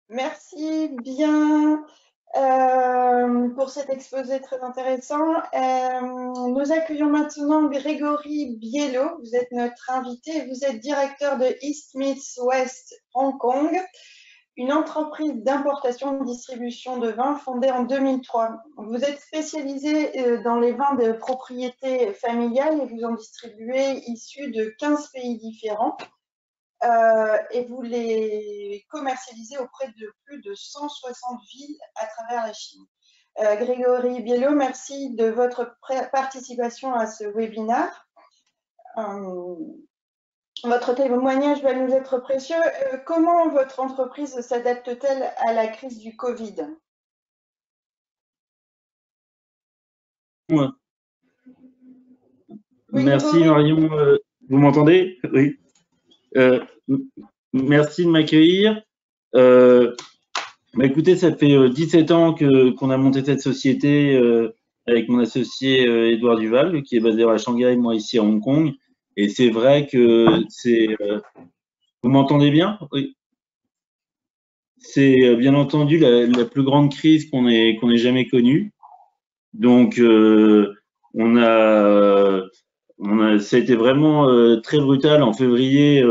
Merci bien. pour cet exposé très intéressant. Nous accueillons maintenant Grégory Biello. Vous êtes notre invité. Vous êtes directeur de East Meets West Hong Kong, une entreprise d'importation et de distribution de vins fondée en 2003. Vous êtes spécialisé dans les vins de propriété familiale et vous en distribuez issus de 15 pays différents. Et vous les commercialisez auprès de plus de 160 villes à travers la Chine. Grégory Biello, merci de votre participation à ce webinaire. Votre témoignage va nous être précieux. Comment votre entreprise s'adapte-t-elle à la crise du Covid? Ouais. Oui, merci Marion. Vous m'entendez? Oui. Merci de m'accueillir. Écoutez, ça fait 17 ans qu'on a monté cette société avec mon associé Édouard Duval, qui est basé à Shanghai, moi ici à Hong Kong. Et c'est vrai que c'est... vous m'entendez bien? Oui. C'est bien entendu la plus grande crise qu'on ait jamais connue. Donc, ça a été vraiment très brutal. En février,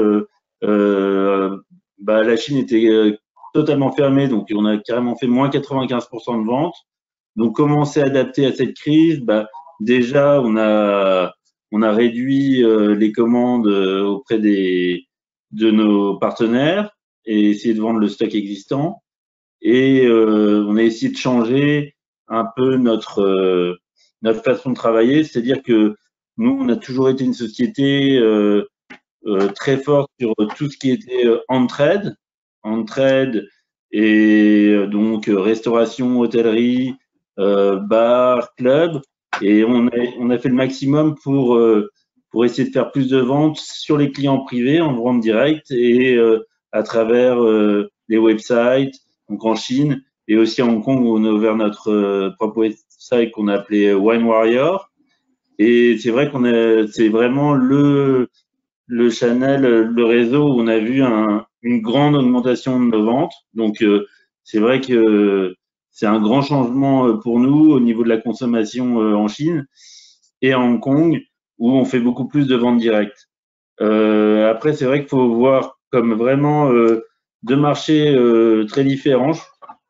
la Chine était totalement fermée, donc on a carrément fait moins 95% de ventes. Donc, comment on s'est adapté à cette crise? Déjà, on a réduit les commandes auprès de nos partenaires et essayé de vendre le stock existant. Et on a essayé de changer un peu notre façon de travailler, c'est-à-dire que nous, on a toujours été une société très forte sur tout ce qui était on-trade et donc restauration, hôtellerie, bar, club, et on a fait le maximum pour essayer de faire plus de ventes sur les clients privés en vente directe et à travers les websites, donc en Chine et aussi à Hong Kong où on a ouvert notre propre website qu'on a appelé Wine Warrior. Et c'est vrai c'est vraiment le channel, le réseau où on a vu une grande augmentation de nos ventes. Donc c'est vrai que c'est un grand changement pour nous au niveau de la consommation en Chine et à Hong Kong où on fait beaucoup plus de ventes directes. Après, c'est vrai qu'il faut voir comme vraiment deux marchés très différents.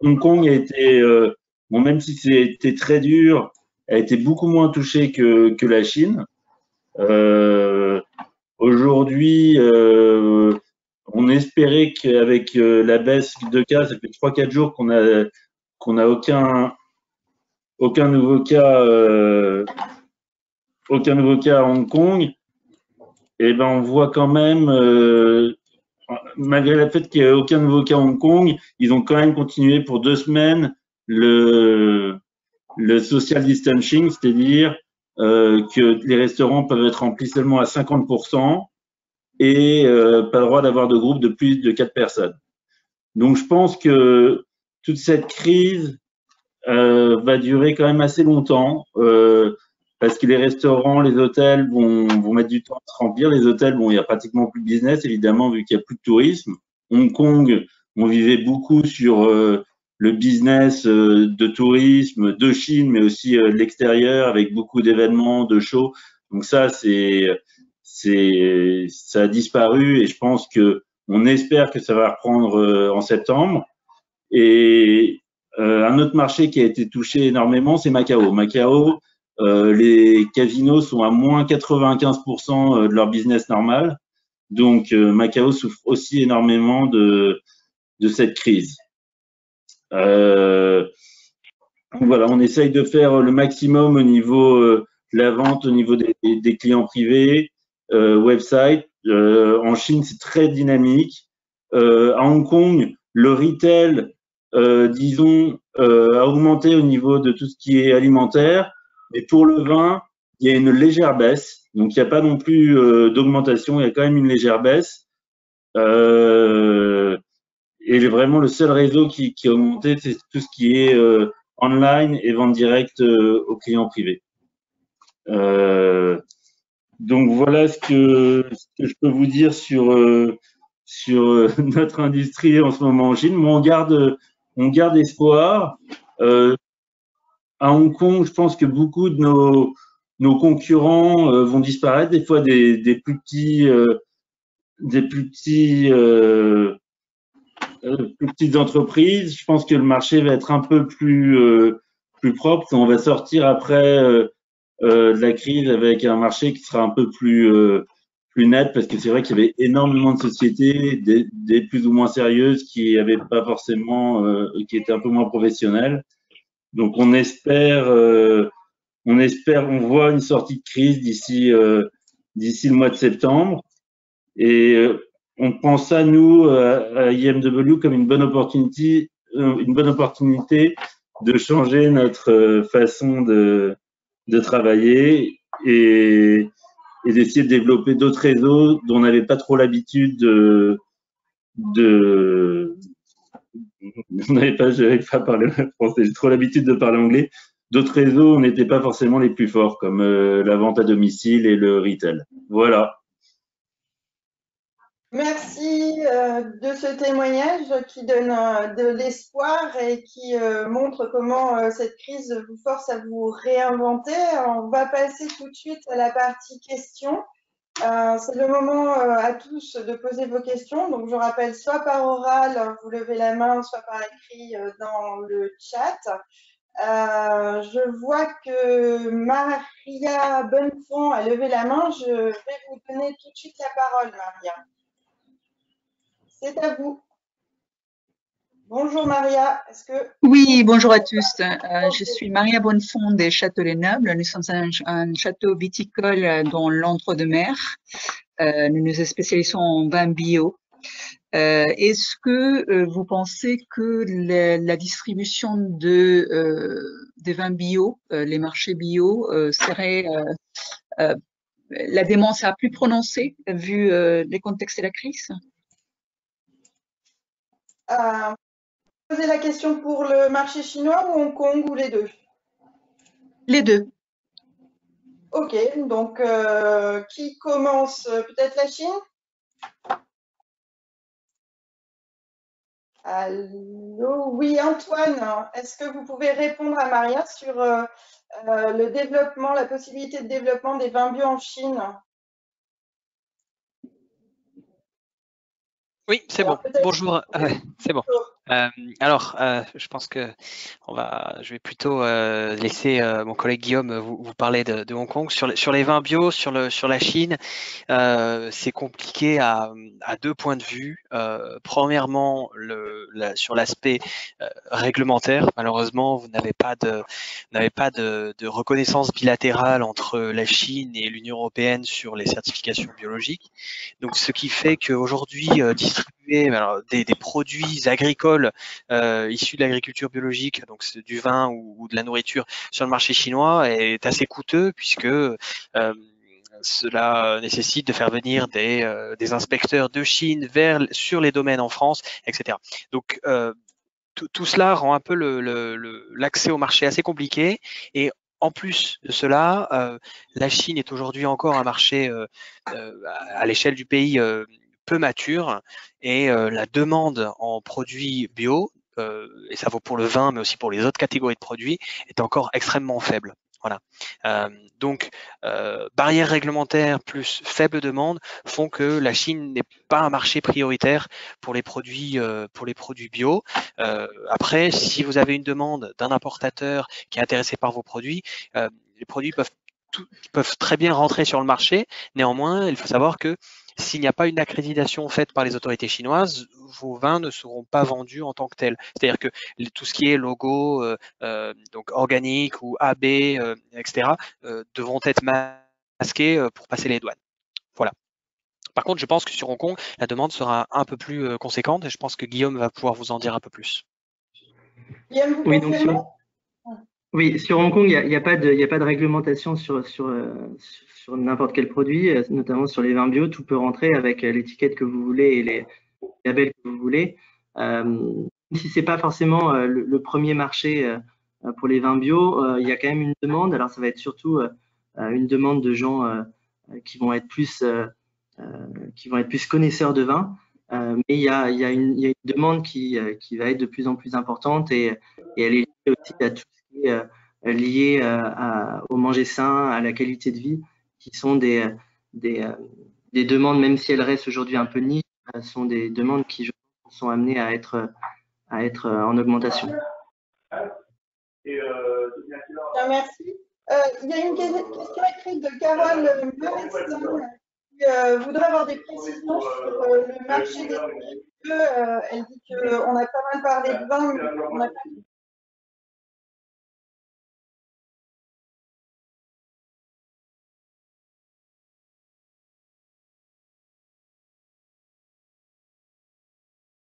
Hong Kong a été, même si c'était très dur, a été beaucoup moins touché que la Chine. Aujourd'hui, on espérait qu'avec la baisse de cas, ça fait 3-4 jours qu'on a aucun nouveau cas à Hong Kong. Et on voit quand même, malgré le fait qu'il n'y ait aucun nouveau cas à Hong Kong, ils ont quand même continué pour 2 semaines le social distancing, c'est-à-dire que les restaurants peuvent être remplis seulement à 50% et pas le droit d'avoir de groupe de plus de 4 personnes. Donc, je pense que toute cette crise va durer quand même assez longtemps parce que les restaurants, les hôtels vont mettre du temps à se remplir. Les hôtels, il y a pratiquement plus de business, évidemment, vu qu'il n'y a plus de tourisme. Hong Kong, on vivait beaucoup sur le business de tourisme de Chine, mais aussi de l'extérieur, avec beaucoup d'événements, de shows. Donc ça a disparu et je pense on espère que ça va reprendre en septembre. Et un autre marché qui a été touché énormément, c'est Macao. Macao, les casinos sont à moins 95% de leur business normal. Donc, Macao souffre aussi énormément de cette crise. Voilà, on essaye de faire le maximum au niveau de la vente, au niveau des clients privés, website. En Chine, c'est très dynamique. À Hong Kong, le retail, disons, a augmenté au niveau de tout ce qui est alimentaire. Mais pour le vin, il y a une légère baisse. Donc, il n'y a pas non plus d'augmentation, il y a quand même une légère baisse. Et vraiment, le seul réseau qui a augmenté, c'est tout ce qui est online et vente directe aux clients privés. Donc, voilà ce que je peux vous dire sur notre industrie en ce moment en Chine. Mais on garde espoir. À Hong Kong, je pense que beaucoup de nos concurrents vont disparaître. Des fois, des plus petites entreprises. Je pense que le marché va être un peu plus propre. On va sortir après de la crise avec un marché qui sera un peu plus net, parce que c'est vrai qu'il y avait énormément de sociétés, des plus ou moins sérieuses, qui avaient pas forcément, qui étaient un peu moins professionnelles. Donc on voit une sortie de crise d'ici le mois de septembre, et on pense à nous à IMW comme une bonne opportunité de changer notre façon de travailler et d'essayer de développer d'autres réseaux dont on n'avait pas trop l'habitude j'arrive pas à parler français, j'ai trop l'habitude de parler anglais. D'autres réseaux, on n'était pas forcément les plus forts, comme la vente à domicile et le retail. Voilà. Merci de ce témoignage qui donne de l'espoir et qui montre comment cette crise vous force à vous réinventer. On va passer tout de suite à la partie questions. C'est le moment à tous de poser vos questions. Donc, je rappelle, soit par oral, vous levez la main, soit par écrit dans le chat. Je vois que Maria Bonnefond a levé la main. Je vais vous donner tout de suite la parole, Maria. C'est à vous. Bonjour Maria, est-ce que... Oui, bonjour à tous. Je suis Maria Bonnefond des Châteaux-les-Nobles. Nous sommes un château viticole dans l'Entre-deux-Mers. Nous nous spécialisons en vin bio. Est-ce que vous pensez que la distribution des vins bio, les marchés bio, serait la demande sera plus prononcée vu les contextes et la crise? Posez la question pour le marché chinois ou Hong Kong ou les deux? Les deux. Ok, donc qui commence? Peut-être la Chine? Allô, oui, Antoine, est-ce que vous pouvez répondre à Maria sur le développement, la possibilité de développement des vins bio en Chine? Oui, c'est bon. Bonjour. C'est bon. Alors, je pense que je vais plutôt laisser mon collègue Guillaume vous parler de Hong Kong. Sur les vins bio, sur la Chine, c'est compliqué à deux points de vue. Premièrement, sur l'aspect réglementaire, malheureusement, vous n'avez pas de reconnaissance bilatérale entre la Chine et l'Union européenne sur les certifications biologiques. Donc, ce qui fait qu'aujourd'hui, distribuer des produits agricoles issus de l'agriculture biologique, donc du vin ou de la nourriture sur le marché chinois est assez coûteux, puisque cela nécessite de faire venir des inspecteurs de Chine sur les domaines en France, etc. Donc tout cela rend un peu l'accès au marché assez compliqué, et en plus de cela, la Chine est aujourd'hui encore un marché à l'échelle du pays peu mature, et la demande en produits bio, et ça vaut pour le vin mais aussi pour les autres catégories de produits, est encore extrêmement faible. Voilà. Donc, barrières réglementaires plus faible demande font que la Chine n'est pas un marché prioritaire pour les produits bio. Après, si vous avez une demande d'un importateur qui est intéressé par vos produits, les produits peuvent très bien rentrer sur le marché. Néanmoins, il faut savoir que s'il n'y a pas une accréditation faite par les autorités chinoises, vos vins ne seront pas vendus en tant que tels. C'est-à-dire que tout ce qui est logo, donc organique ou AB, etc., devront être masqués pour passer les douanes. Voilà. Par contre, je pense que sur Hong Kong, la demande sera un peu plus conséquente, et je pense que Guillaume va pouvoir vous en dire un peu plus. Guillaume, vous Oui, confirmez? Oui, sur Hong Kong, il n'y a pas de réglementation sur n'importe quel produit, notamment sur les vins bio. Tout peut rentrer avec l'étiquette que vous voulez et les labels que vous voulez. Si c'est pas forcément le premier marché pour les vins bio, il y a quand même une demande. Alors, ça va être surtout une demande de gens qui vont être plus connaisseurs de vin. mais il y a une demande qui va être de plus en plus importante et elle est liée aussi à tout ce qui est lié au manger sain, à la qualité de vie, qui sont des demandes, même si elles restent aujourd'hui un peu niches, sont des demandes qui, je pense, sont amenées à être en augmentation. Merci. Il y a une question écrite de Carole Meresson qui voudrait avoir des précisions sur le marché des spiritueux. Elle dit qu'on a pas mal parlé de vin, mais on n'a pas.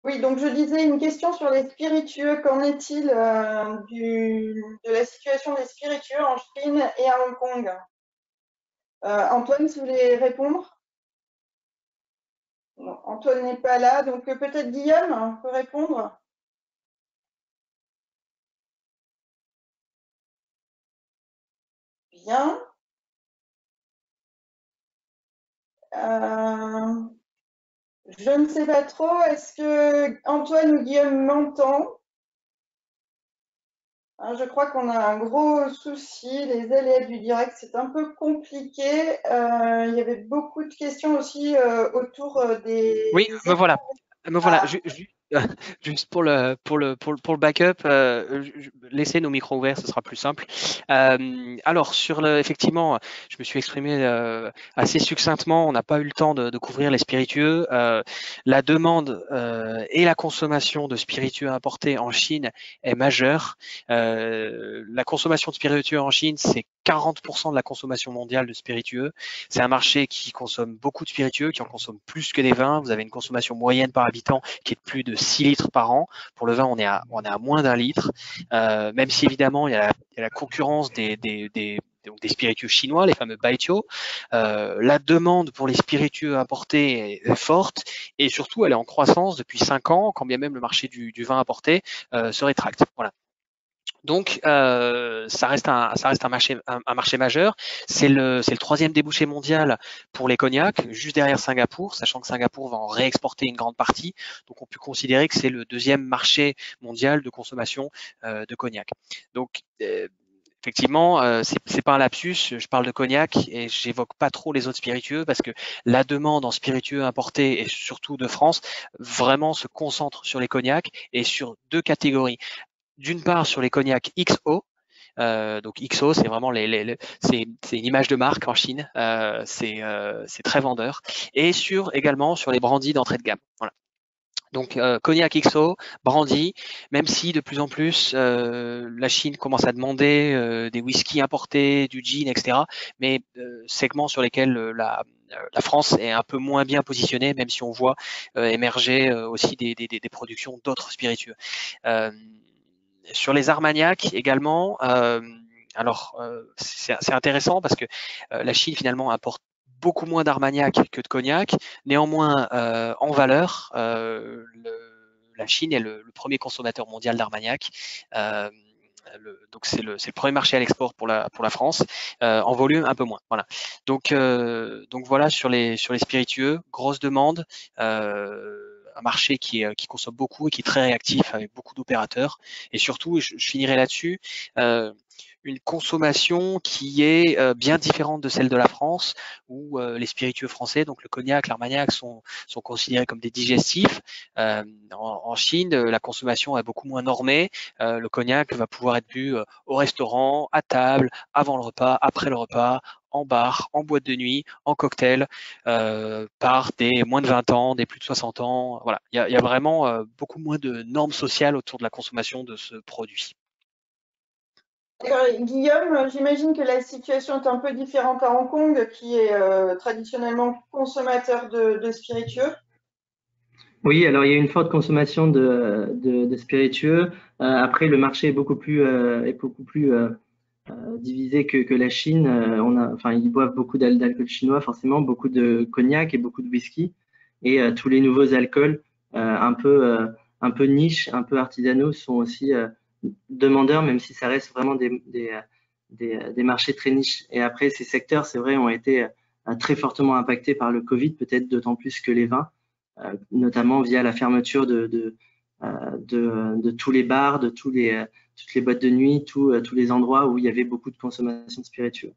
Oui, donc je disais une question sur les spiritueux. Qu'en est-il de la situation des spiritueux en Chine et à Hong Kong? Antoine, si vous voulez répondre? Non, Antoine n'est pas là, donc peut-être Guillaume peut répondre. Bien. Je ne sais pas trop. Est-ce que Antoine ou Guillaume m'entend? Je crois qu'on a un gros souci. Les élèves du direct, c'est un peu compliqué. Il y avait beaucoup de questions aussi autour des. Oui, me voilà. Me voilà. Juste pour le backup, laissez nos micros ouverts, ce sera plus simple. Alors effectivement, je me suis exprimé assez succinctement. On n'a pas eu le temps de couvrir les spiritueux. La demande et la consommation de spiritueux importés en Chine est majeure. La consommation de spiritueux en Chine, c'est 40% de la consommation mondiale de spiritueux. C'est un marché qui consomme beaucoup de spiritueux, qui en consomme plus que des vins. Vous avez une consommation moyenne par habitant qui est de plus de 6 litres par an. Pour le vin, on est à moins d'1 litre. Même si évidemment, il y a la concurrence des spiritueux chinois, les fameux baijiu. La demande pour les spiritueux importés est forte et surtout, elle est en croissance depuis 5 ans, quand bien même le marché du vin importé se rétracte. Voilà. Donc, ça reste un marché majeur. C'est le troisième débouché mondial pour les cognacs, juste derrière Singapour, sachant que Singapour va en réexporter une grande partie. Donc, on peut considérer que c'est le deuxième marché mondial de consommation de cognac. Donc, effectivement, c'est pas un lapsus. Je parle de cognac et j'évoque pas trop les autres spiritueux parce que la demande en spiritueux importés et surtout de France vraiment se concentre sur les cognacs et sur deux catégories. D'une part sur les cognacs XO, donc XO c'est vraiment c'est une image de marque en Chine, c'est très vendeur, et également sur les brandys d'entrée de gamme. Voilà. Donc cognac XO, brandy, même si de plus en plus la Chine commence à demander des whiskies importés, du gin, etc. Mais segments sur lesquels la France est un peu moins bien positionnée, même si on voit émerger aussi des productions d'autres spiritueux. Sur les Armagnacs également, c'est intéressant parce que la Chine finalement importe beaucoup moins d'Armagnac que de cognac. Néanmoins, en valeur, la Chine est le premier consommateur mondial d'Armagnac. Donc c'est le premier marché à l'export pour la France. En volume un peu moins. Voilà. Donc voilà sur les spiritueux, grosse demande. Un marché qui consomme beaucoup et qui est très réactif avec beaucoup d'opérateurs. Et surtout, je finirai là-dessus, une consommation qui est bien différente de celle de la France, où les spiritueux français, donc le cognac, l'armagnac, sont considérés comme des digestifs. En Chine, la consommation est beaucoup moins normée. Le cognac va pouvoir être bu au restaurant, à table, avant le repas, après le repas, en bar, en boîte de nuit, en cocktail, par des moins de 20 ans, des plus de 60 ans. Voilà, il y a vraiment beaucoup moins de normes sociales autour de la consommation de ce produit. Guillaume, j'imagine que la situation est un peu différente à Hong Kong, qui est traditionnellement consommateur de spiritueux. Oui, alors il y a une forte consommation de spiritueux. Après, le marché est beaucoup plus divisé que la Chine. Ils boivent beaucoup d'alcool chinois, forcément, beaucoup de cognac et beaucoup de whisky. Et tous les nouveaux alcools, un peu niche, un peu artisanaux, sont aussi demandeurs, même si ça reste vraiment des marchés très niches. Et après, ces secteurs, c'est vrai, ont été très fortement impactés par le Covid, peut-être d'autant plus que les vins. notamment via la fermeture de tous les bars, de toutes les boîtes de nuit, tous les endroits où il y avait beaucoup de consommation de spiritueux.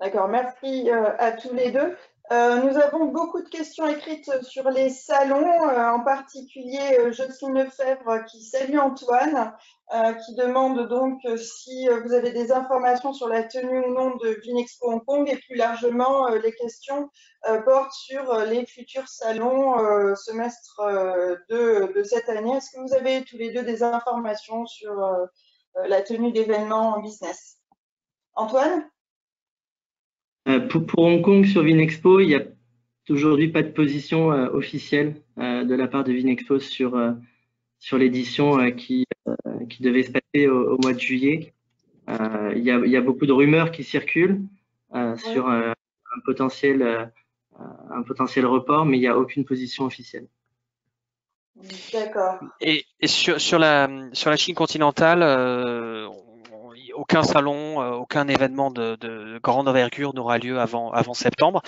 D'accord, merci à tous les deux. Nous avons beaucoup de questions écrites sur les salons, en particulier Jocelyne Lefebvre qui salue Antoine, qui demande donc si vous avez des informations sur la tenue ou non de Vinexpo Hong Kong, et plus largement les questions portent sur les futurs salons semestre de cette année. Est-ce que vous avez tous les deux des informations sur la tenue d'événements en business? Antoine? Pour Hong Kong sur Vinexpo, il n'y a aujourd'hui pas de position officielle de la part de Vinexpo sur l'édition qui devait se passer au mois de juillet. Il y a beaucoup de rumeurs qui circulent sur un potentiel report, mais il n'y a aucune position officielle. D'accord. Et sur la Chine continentale, aucun salon, aucun événement de grande envergure n'aura lieu avant septembre.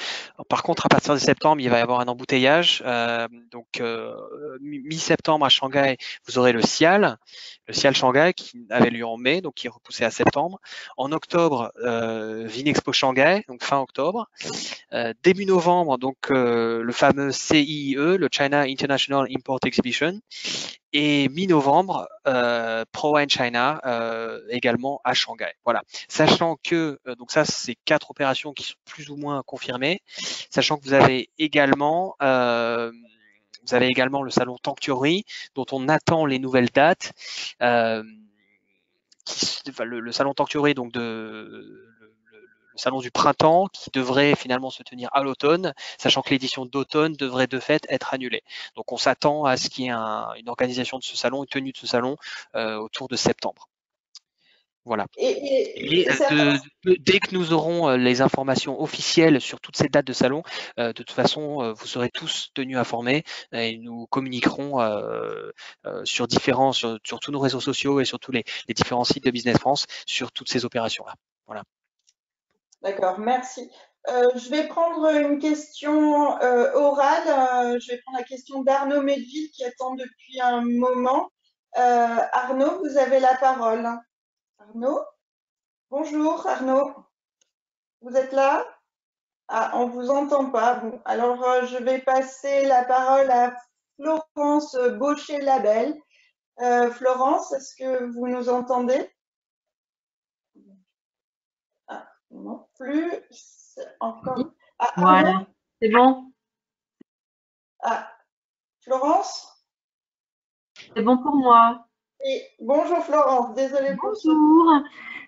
Par contre, à partir de septembre, il va y avoir un embouteillage. Donc, mi-septembre à Shanghai, vous aurez le Cial Shanghai qui avait lieu en mai, donc qui est repoussé à septembre. En octobre, Vinexpo Shanghai, donc fin octobre. Début novembre, donc le fameux CIE, le China International Import Exhibition. Et mi-novembre, ProWine China également à Shanghai. Voilà. Sachant que, donc ça, c'est 4 opérations qui sont plus ou moins confirmées. Sachant que vous avez également le salon dont on attend les nouvelles dates. Le salon Tanctuary, donc le salon du printemps, qui devrait finalement se tenir à l'automne, sachant que l'édition d'automne devrait de fait être annulée. Donc on s'attend à ce qu'il y ait une organisation de ce salon, une tenue de ce salon autour de septembre. Voilà. Et dès que nous aurons les informations officielles sur toutes ces dates de salon, de toute façon, vous serez tous tenus informés et nous communiquerons sur tous nos réseaux sociaux et sur tous les différents sites de Business France sur toutes ces opérations-là. Voilà. D'accord, merci. Je vais prendre une question orale. Je vais prendre la question d'Arnaud Melville qui attend depuis un moment. Arnaud, vous avez la parole. Arnaud? Bonjour Arnaud. Vous êtes là? Ah, on ne vous entend pas. Bon, alors, je vais passer la parole à Florence Baucher-Labelle. Florence, est-ce que vous nous entendez? Ah, non plus. Encore. Ah, voilà, c'est bon. Ah, Florence? C'est bon pour moi. Et bonjour Florence, désolée pour ce... Bonjour.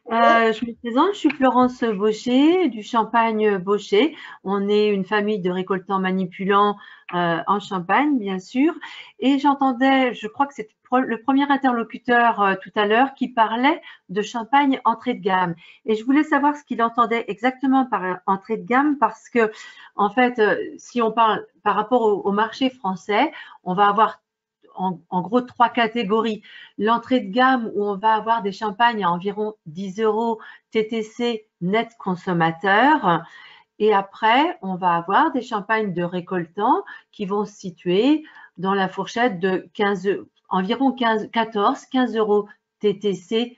Je me présente, je suis Florence Baucher du Champagne Baucher. On est une famille de récoltants manipulants en Champagne, bien sûr. Et j'entendais, je crois que c'est le premier interlocuteur tout à l'heure qui parlait de champagne entrée de gamme. Et je voulais savoir ce qu'il entendait exactement par entrée de gamme parce que, en fait, si on parle par rapport au marché français, on va avoir en gros 3 catégories. L'entrée de gamme où on va avoir des champagnes à environ 10 € TTC net consommateur. Et après, on va avoir des champagnes de récoltants qui vont se situer dans la fourchette de environ 15 € TTC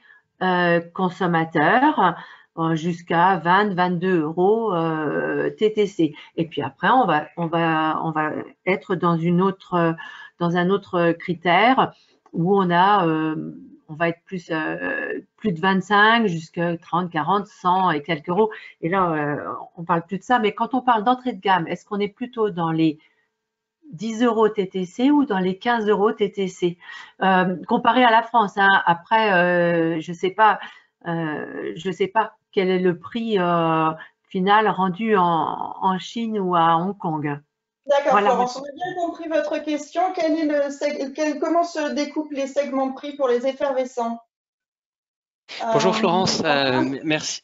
consommateur jusqu'à 20-22 € TTC. Et puis après, on va être dans un autre critère où on va être plus de 25 jusqu'à 30, 40, 100 et quelques euros. Et là, on parle plus de ça. Mais quand on parle d'entrée de gamme, est-ce qu'on est plutôt dans les 10 € TTC ou dans les 15 € TTC comparé à la France, hein. Après, je sais pas quel est le prix final rendu en Chine ou à Hong Kong. D'accord, voilà, Florence, on a bien compris votre question. Comment se découpent les segments de prix pour les effervescents? Bonjour Florence, merci.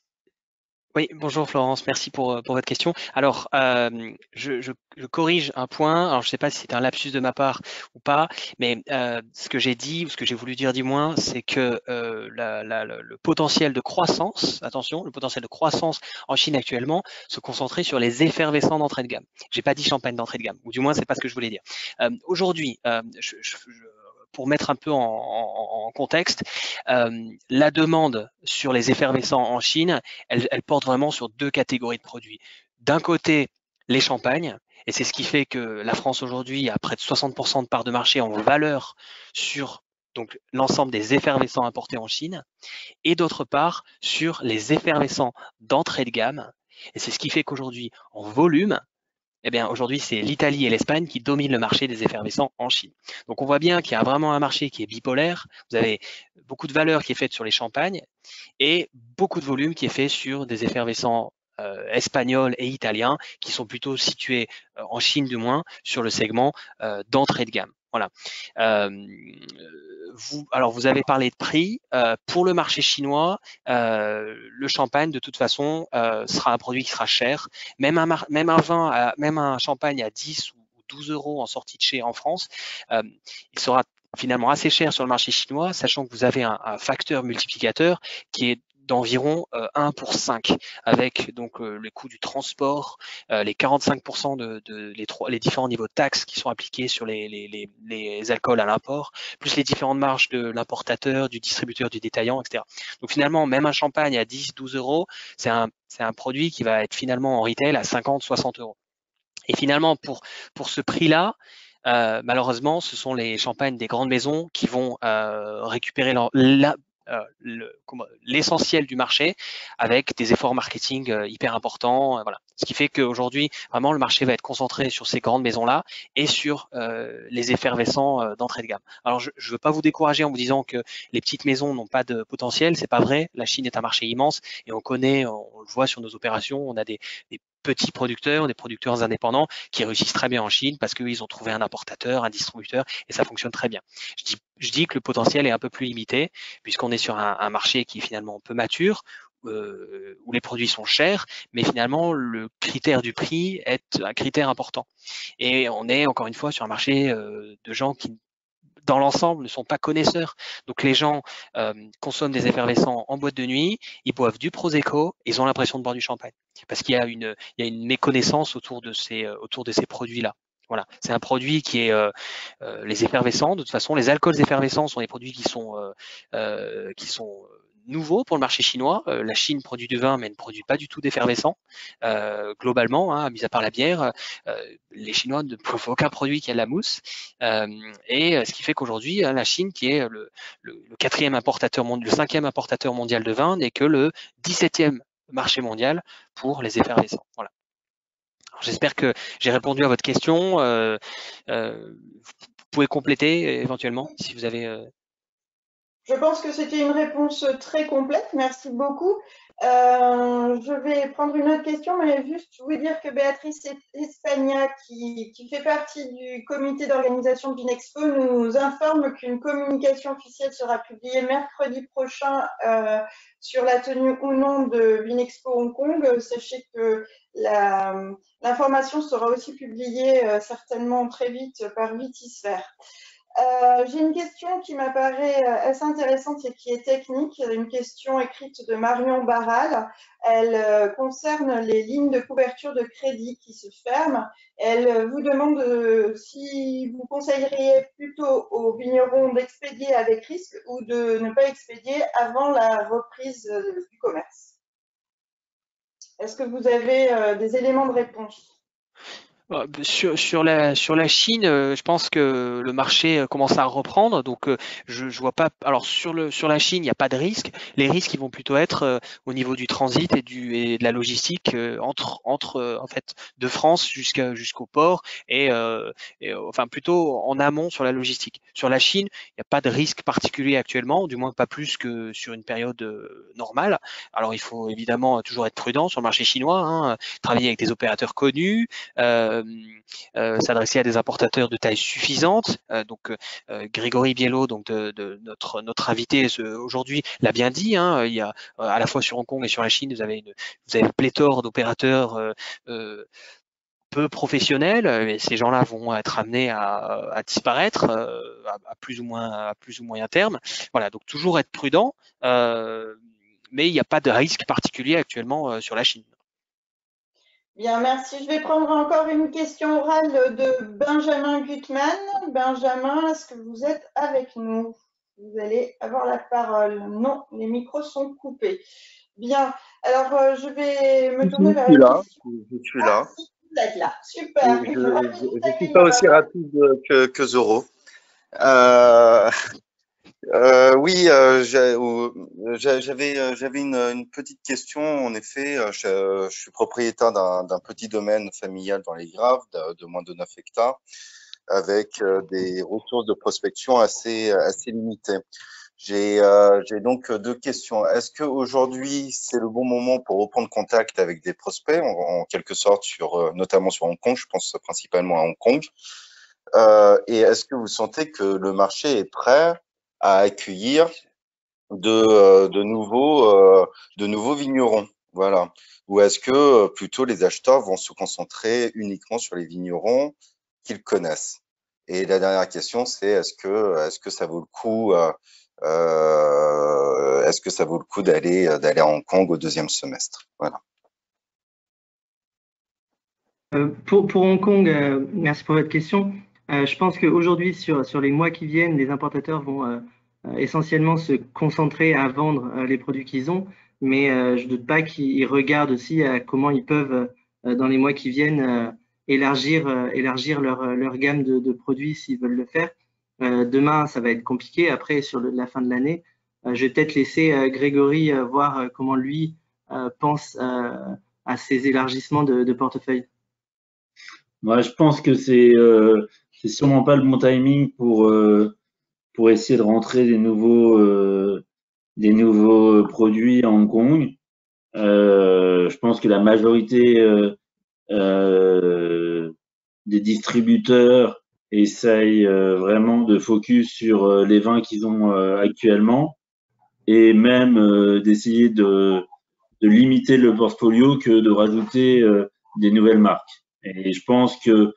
Oui, bonjour Florence, merci pour votre question. Alors, je corrige un point. Alors, je ne sais pas si c'est un lapsus de ma part ou pas, mais ce que j'ai dit, ou ce que j'ai voulu dire du moins, c'est que le potentiel de croissance, attention, le potentiel de croissance en Chine actuellement se concentrait sur les effervescents d'entrée de gamme. J'ai pas dit champagne d'entrée de gamme, ou du moins, c'est pas ce que je voulais dire. Aujourd'hui, pour mettre un peu en contexte, la demande sur les effervescents en Chine, elle porte vraiment sur deux catégories de produits. D'un côté, les champagnes, et c'est ce qui fait que la France aujourd'hui a près de 60% de part de marché en valeur sur donc l'ensemble des effervescents importés en Chine, et d'autre part sur les effervescents d'entrée de gamme. Et c'est ce qui fait qu'aujourd'hui, en volume, eh bien, aujourd'hui, c'est l'Italie et l'Espagne qui dominent le marché des effervescents en Chine. Donc, on voit bien qu'il y a vraiment un marché qui est bipolaire. Vous avez beaucoup de valeur qui est faite sur les champagnes et beaucoup de volume qui est fait sur des effervescents espagnols et italiens qui sont plutôt situés en Chine du moins sur le segment d'entrée de gamme. Voilà. Vous avez parlé de prix. Pour le marché chinois, le champagne, de toute façon, sera un produit qui sera cher. Même un champagne à 10 ou 12 euros en sortie de chez en France, il sera finalement assez cher sur le marché chinois, sachant que vous avez un facteur multiplicateur qui est d'environ 1 pour 5, avec donc le coût du transport, les 45% les différents niveaux de taxes qui sont appliqués sur les alcools à l'import, plus les différentes marges de l'importateur, du distributeur, du détaillant, etc. Donc finalement, même un champagne à 10, 12 euros, c'est un produit qui va être finalement en retail à 50, 60 euros. Et finalement, pour ce prix-là, malheureusement, ce sont les champagnes des grandes maisons qui vont récupérer l'essentiel du marché avec des efforts marketing hyper importants. Voilà. Ce qui fait qu'aujourd'hui, vraiment, le marché va être concentré sur ces grandes maisons-là et sur les effervescents d'entrée de gamme. Alors, je ne veux pas vous décourager en vous disant que les petites maisons n'ont pas de potentiel. C'est pas vrai. La Chine est un marché immense et on le voit sur nos opérations. On a des petits producteurs, des producteurs indépendants qui réussissent très bien en Chine parce qu'ils ont trouvé un importateur, un distributeur et ça fonctionne très bien. Je dis que le potentiel est un peu plus limité puisqu'on est sur un marché qui est finalement un peu mature, où les produits sont chers, mais finalement le critère du prix est un critère important. Et on est encore une fois sur un marché de gens qui dans l'ensemble, ne sont pas connaisseurs. Donc les gens consomment des effervescents en boîte de nuit, ils boivent du Prosecco, ils ont l'impression de boire du champagne. Parce qu'il y a une méconnaissance autour de ces produits-là. Voilà, c'est un produit qui est les effervescents. De toute façon, les alcools effervescents sont des produits qui sont nouveaux pour le marché chinois. La Chine produit du vin, mais ne produit pas du tout d'effervescents. Globalement, hein, mis à part la bière, les Chinois ne produisent aucun produit qui a de la mousse. Et ce qui fait qu'aujourd'hui, la Chine, qui est le quatrième importateur, le cinquième importateur mondial de vin, n'est que le 17e marché mondial pour les effervescents. Voilà. J'espère que j'ai répondu à votre question. Vous pouvez compléter éventuellement si vous avez. Je pense que c'était une réponse très complète. Merci beaucoup. Je vais prendre une autre question, mais juste vous dire que Béatrice Espagna, qui fait partie du comité d'organisation de Vinexpo, nous informe qu'une communication officielle sera publiée mercredi prochain sur la tenue ou non de Vinexpo Hong Kong. Sachez que l'information sera aussi publiée certainement très vite par Vitisphère. J'ai une question qui m'apparaît assez intéressante et qui est technique, une question écrite de Marion Barral. Elle concerne les lignes de couverture de crédit qui se ferment. Elle vous demande si vous conseilleriez plutôt aux vignerons d'expédier avec risque ou de ne pas expédier avant la reprise du commerce. Est-ce que vous avez des éléments de réponse ? Sur la Chine, je pense que le marché commence à reprendre, donc je vois pas. Alors sur la Chine, il n'y a pas de risque. Les risques, ils vont plutôt être au niveau du transit et de la logistique entre en fait de France jusqu'au port et enfin plutôt en amont sur la logistique. Sur la Chine, il n'y a pas de risque particulier actuellement, du moins pas plus que sur une période normale. Alors il faut évidemment toujours être prudent sur le marché chinois, hein, travailler avec des opérateurs connus. s'adresser à des importateurs de taille suffisante. Grégory Biello, donc de notre invité aujourd'hui, l'a bien dit. Hein, il y a à la fois sur Hong Kong et sur la Chine, vous avez une pléthore d'opérateurs peu professionnels, et ces gens-là vont être amenés à disparaître à plus ou moyen terme. Voilà, donc toujours être prudent, mais il n'y a pas de risque particulier actuellement sur la Chine. Bien, merci. Je vais prendre encore une question orale de Benjamin Gutmann. Benjamin, est-ce que vous êtes avec nous? Vous allez avoir la parole. Non, les micros sont coupés. Bien, alors je vais me tourner vers la question. Je suis là. Vous êtes là, super. Oui, je ne suis pas aussi rapide que Zoro. Oui, j'avais une petite question. En effet, je suis propriétaire d'un petit domaine familial dans les Graves de moins de 9 hectares avec des ressources de prospection assez limitées. J'ai donc deux questions. Est-ce qu'aujourd'hui, c'est le bon moment pour reprendre contact avec des prospects, en quelque sorte, notamment sur Hong Kong, je pense principalement à Hong Kong, et est-ce que vous sentez que le marché est prêt à accueillir de nouveaux vignerons, voilà, ou est-ce que plutôt les acheteurs vont se concentrer uniquement sur les vignerons qu'ils connaissent? Et la dernière question, c'est est-ce que ça vaut le coup d'aller à Hong Kong au deuxième semestre? Voilà. Pour Hong Kong, merci pour votre question. Je pense qu'aujourd'hui, sur les mois qui viennent, les importateurs vont essentiellement se concentrer à vendre les produits qu'ils ont, mais je ne doute pas qu'ils regardent aussi comment ils peuvent, dans les mois qui viennent, élargir leur gamme de produits s'ils veulent le faire. Demain, ça va être compliqué. Après, sur la fin de l'année, je vais peut-être laisser Grégory voir comment lui pense à ces élargissements de portefeuille. Moi, je pense que c'est sûrement pas le bon timing pour essayer de rentrer des nouveaux produits à Hong Kong. Je pense que la majorité des distributeurs essayent vraiment de focus sur les vins qu'ils ont actuellement, et même d'essayer de limiter le portfolio que de rajouter des nouvelles marques. Et je pense que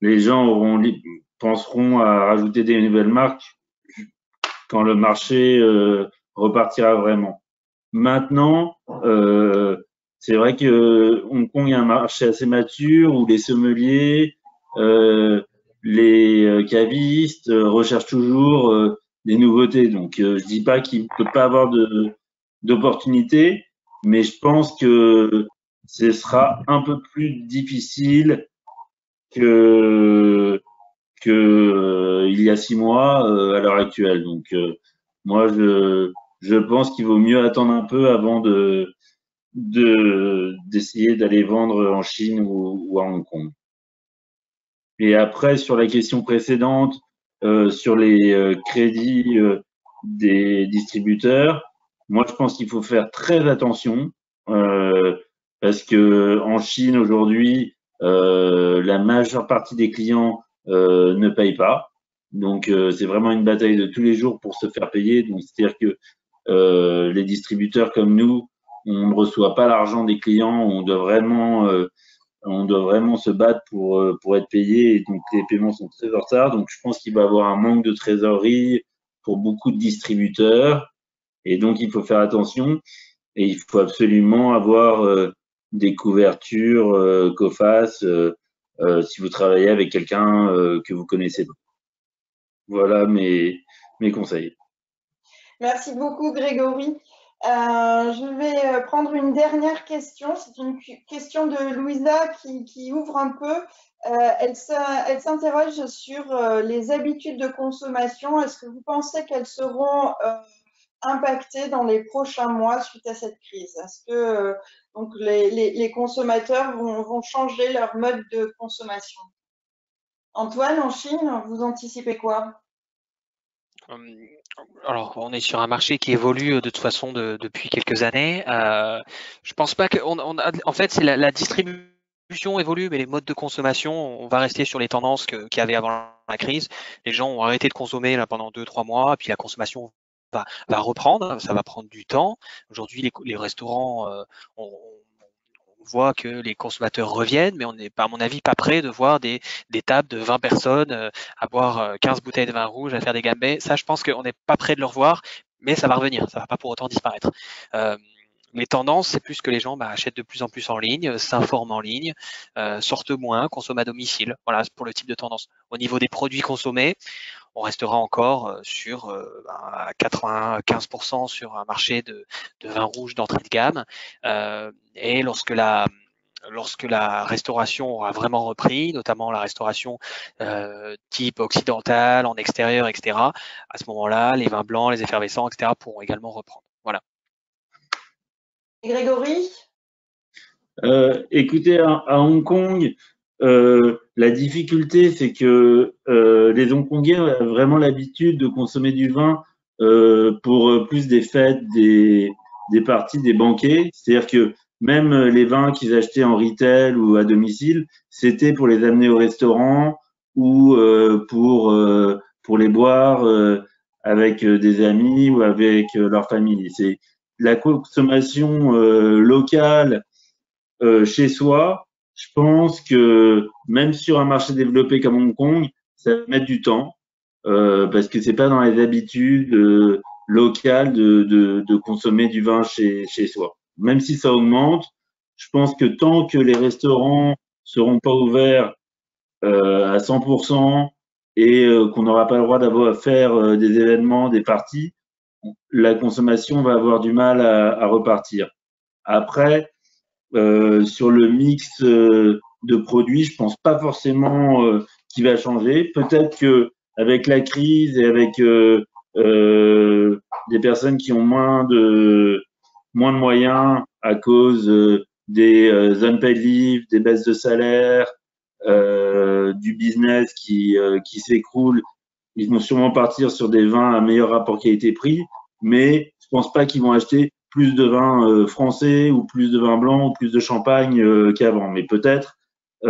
les gens penseront à rajouter des nouvelles marques quand le marché repartira vraiment. Maintenant, c'est vrai que Hong Kong est un marché assez mature où les sommeliers, les cavistes recherchent toujours des nouveautés. Donc, je dis pas qu'il ne peut pas avoir d'opportunités, mais je pense que ce sera un peu plus difficile que il y a 6 mois à l'heure actuelle. Donc, moi, je pense qu'il vaut mieux attendre un peu avant d'essayer d'aller vendre en Chine ou à Hong Kong. Et après, sur la question précédente, sur les crédits des distributeurs, moi, je pense qu'il faut faire très attention parce que en Chine aujourd'hui, la majeure partie des clients ne payent pas. Donc, c'est vraiment une bataille de tous les jours pour se faire payer. Donc, c'est-à-dire que les distributeurs comme nous, on ne reçoit pas l'argent des clients. On doit vraiment se battre pour être payé. Et donc, les paiements sont très en retard. Donc, je pense qu'il va y avoir un manque de trésorerie pour beaucoup de distributeurs. Et donc, il faut faire attention. Et il faut absolument avoir des couvertures COFAS si vous travaillez avec quelqu'un que vous connaissez. Voilà mes conseils. Merci beaucoup, Grégory. Je vais prendre une dernière question. C'est une question de Louisa qui ouvre un peu. Elle s'interroge sur les habitudes de consommation. Est-ce que vous pensez qu'elles seront impactées dans les prochains mois suite à cette crise? Est-ce que donc les consommateurs vont changer leur mode de consommation? Antoine, en Chine, vous anticipez quoi? Alors, on est sur un marché qui évolue de toute façon depuis quelques années. Je pense pas que, en fait, c'est la distribution évolue, mais les modes de consommation, on va rester sur les tendances qu'il y avait avant la crise. Les gens ont arrêté de consommer là pendant 2-3 mois, puis la consommation va reprendre. Ça va prendre du temps. Aujourd'hui, les restaurants, on voit que les consommateurs reviennent, mais on n'est pas, à mon avis, pas prêt de voir des tables de 20 personnes à boire 15 bouteilles de vin rouge, à faire des gambets. Ça, je pense qu'on n'est pas prêt de le revoir, mais ça va revenir, ça va pas pour autant disparaître. Les tendances, c'est plus que les gens achètent de plus en plus en ligne, s'informent en ligne, sortent moins, consomment à domicile. Voilà, pour le type de tendance. Au niveau des produits consommés, on restera encore sur à 95% sur un marché de vin rouge d'entrée de gamme. Et lorsque la restauration aura vraiment repris, notamment la restauration type occidentale, en extérieur, etc., à ce moment-là, les vins blancs, les effervescents, etc., pourront également reprendre. Voilà. Grégory? Écoutez, à Hong Kong, la difficulté, c'est que les Hongkongais ont vraiment l'habitude de consommer du vin pour plus des fêtes, des parties, des banquets. C'est-à-dire que même les vins qu'ils achetaient en retail ou à domicile, c'était pour les amener au restaurant ou pour les boire avec des amis ou avec leur famille. C'est la consommation locale chez soi. Je pense que même sur un marché développé comme Hong Kong, ça va mettre du temps parce que c'est pas dans les habitudes locales de consommer du vin chez soi. Même si ça augmente, je pense que tant que les restaurants seront pas ouverts à 100% et qu'on n'aura pas le droit d'avoir à faire des événements, des parties, la consommation va avoir du mal à repartir. Après, sur le mix de produits, je pense pas forcément qu'il va changer. Peut-être que avec la crise et avec des personnes qui ont moins de moyens à cause des unpaid leave, des baisses de salaire, du business qui s'écroule, ils vont sûrement partir sur des vins à meilleur rapport qualité-prix, mais je pense pas qu'ils vont acheter plus de vins français ou plus de vins blancs ou plus de champagne qu'avant, mais peut-être à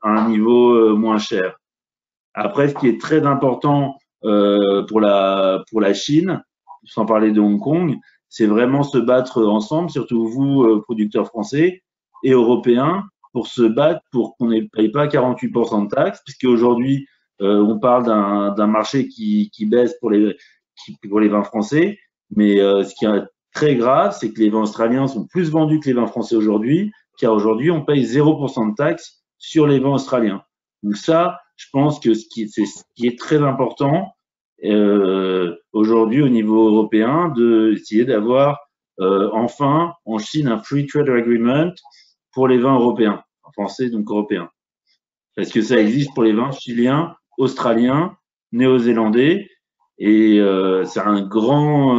un niveau moins cher. Après, ce qui est très important pour la Chine, sans parler de Hong Kong, c'est vraiment se battre ensemble, surtout vous, producteurs français et européens, pour se battre pour qu'on ne paye pas 48% de taxes, puisque aujourd'hui, on parle d'un marché qui baisse pour les vins français, mais ce qui est très grave, c'est que les vins australiens sont plus vendus que les vins français aujourd'hui, car aujourd'hui, on paye 0% de taxes sur les vins australiens. Donc ça, je pense que ce qui est très important aujourd'hui au niveau européen, d'essayer d'avoir enfin en Chine un free trade agreement pour les vins européens, français donc européens, parce que ça existe pour les vins chiliens, australiens, néo-zélandais, et c'est un grand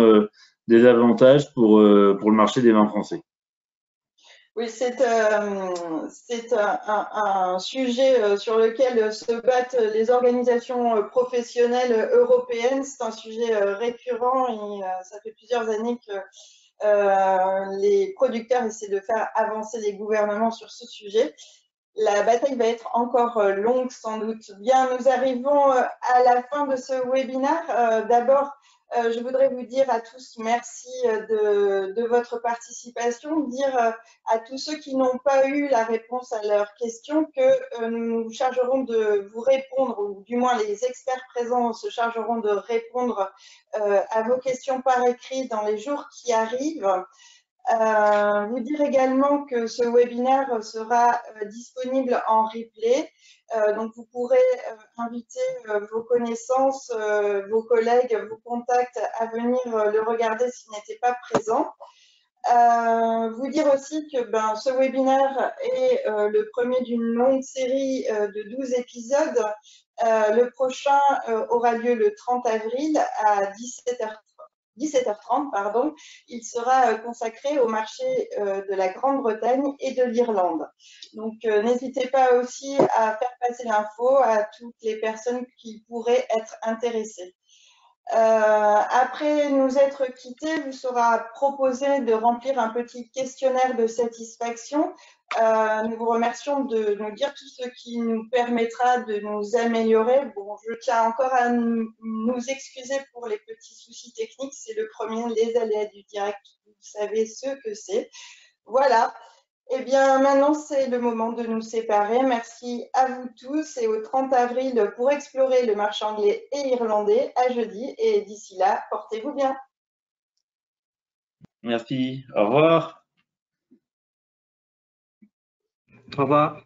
désavantage pour le marché des vins français. Oui, c'est un sujet sur lequel se battent les organisations professionnelles européennes. C'est un sujet récurrent et ça fait plusieurs années que les producteurs essaient de faire avancer les gouvernements sur ce sujet. La bataille va être encore longue sans doute. Bien, nous arrivons à la fin de ce webinaire. D'abord, je voudrais vous dire à tous merci de votre participation, dire à tous ceux qui n'ont pas eu la réponse à leurs questions que nous nous chargerons de vous répondre, ou du moins les experts présents se chargeront de répondre à vos questions par écrit dans les jours qui arrivent. Vous dire également que ce webinaire sera disponible en replay. Donc, vous pourrez inviter vos connaissances, vos collègues, vos contacts à venir le regarder s'ils n'étaient pas présents. Vous dire aussi que ce webinaire est le premier d'une longue série de 12 épisodes. Le prochain aura lieu le 30 avril à 17h30, pardon. Il sera consacré au marché de la Grande-Bretagne et de l'Irlande. Donc, n'hésitez pas aussi à faire passer l'info à toutes les personnes qui pourraient être intéressées. Après nous être quittés, vous sera proposé de remplir un petit questionnaire de satisfaction. Nous vous remercions de nous dire tout ce qui nous permettra de nous améliorer. Bon, je tiens encore à nous excuser pour les petits soucis techniques. C'est le premier, les aléas du direct. Vous savez ce que c'est. Voilà. Eh bien, maintenant, c'est le moment de nous séparer. Merci à vous tous et au 30 avril pour explorer le marché anglais et irlandais à jeudi. Et d'ici là, portez-vous bien. Merci. Au revoir. Au revoir.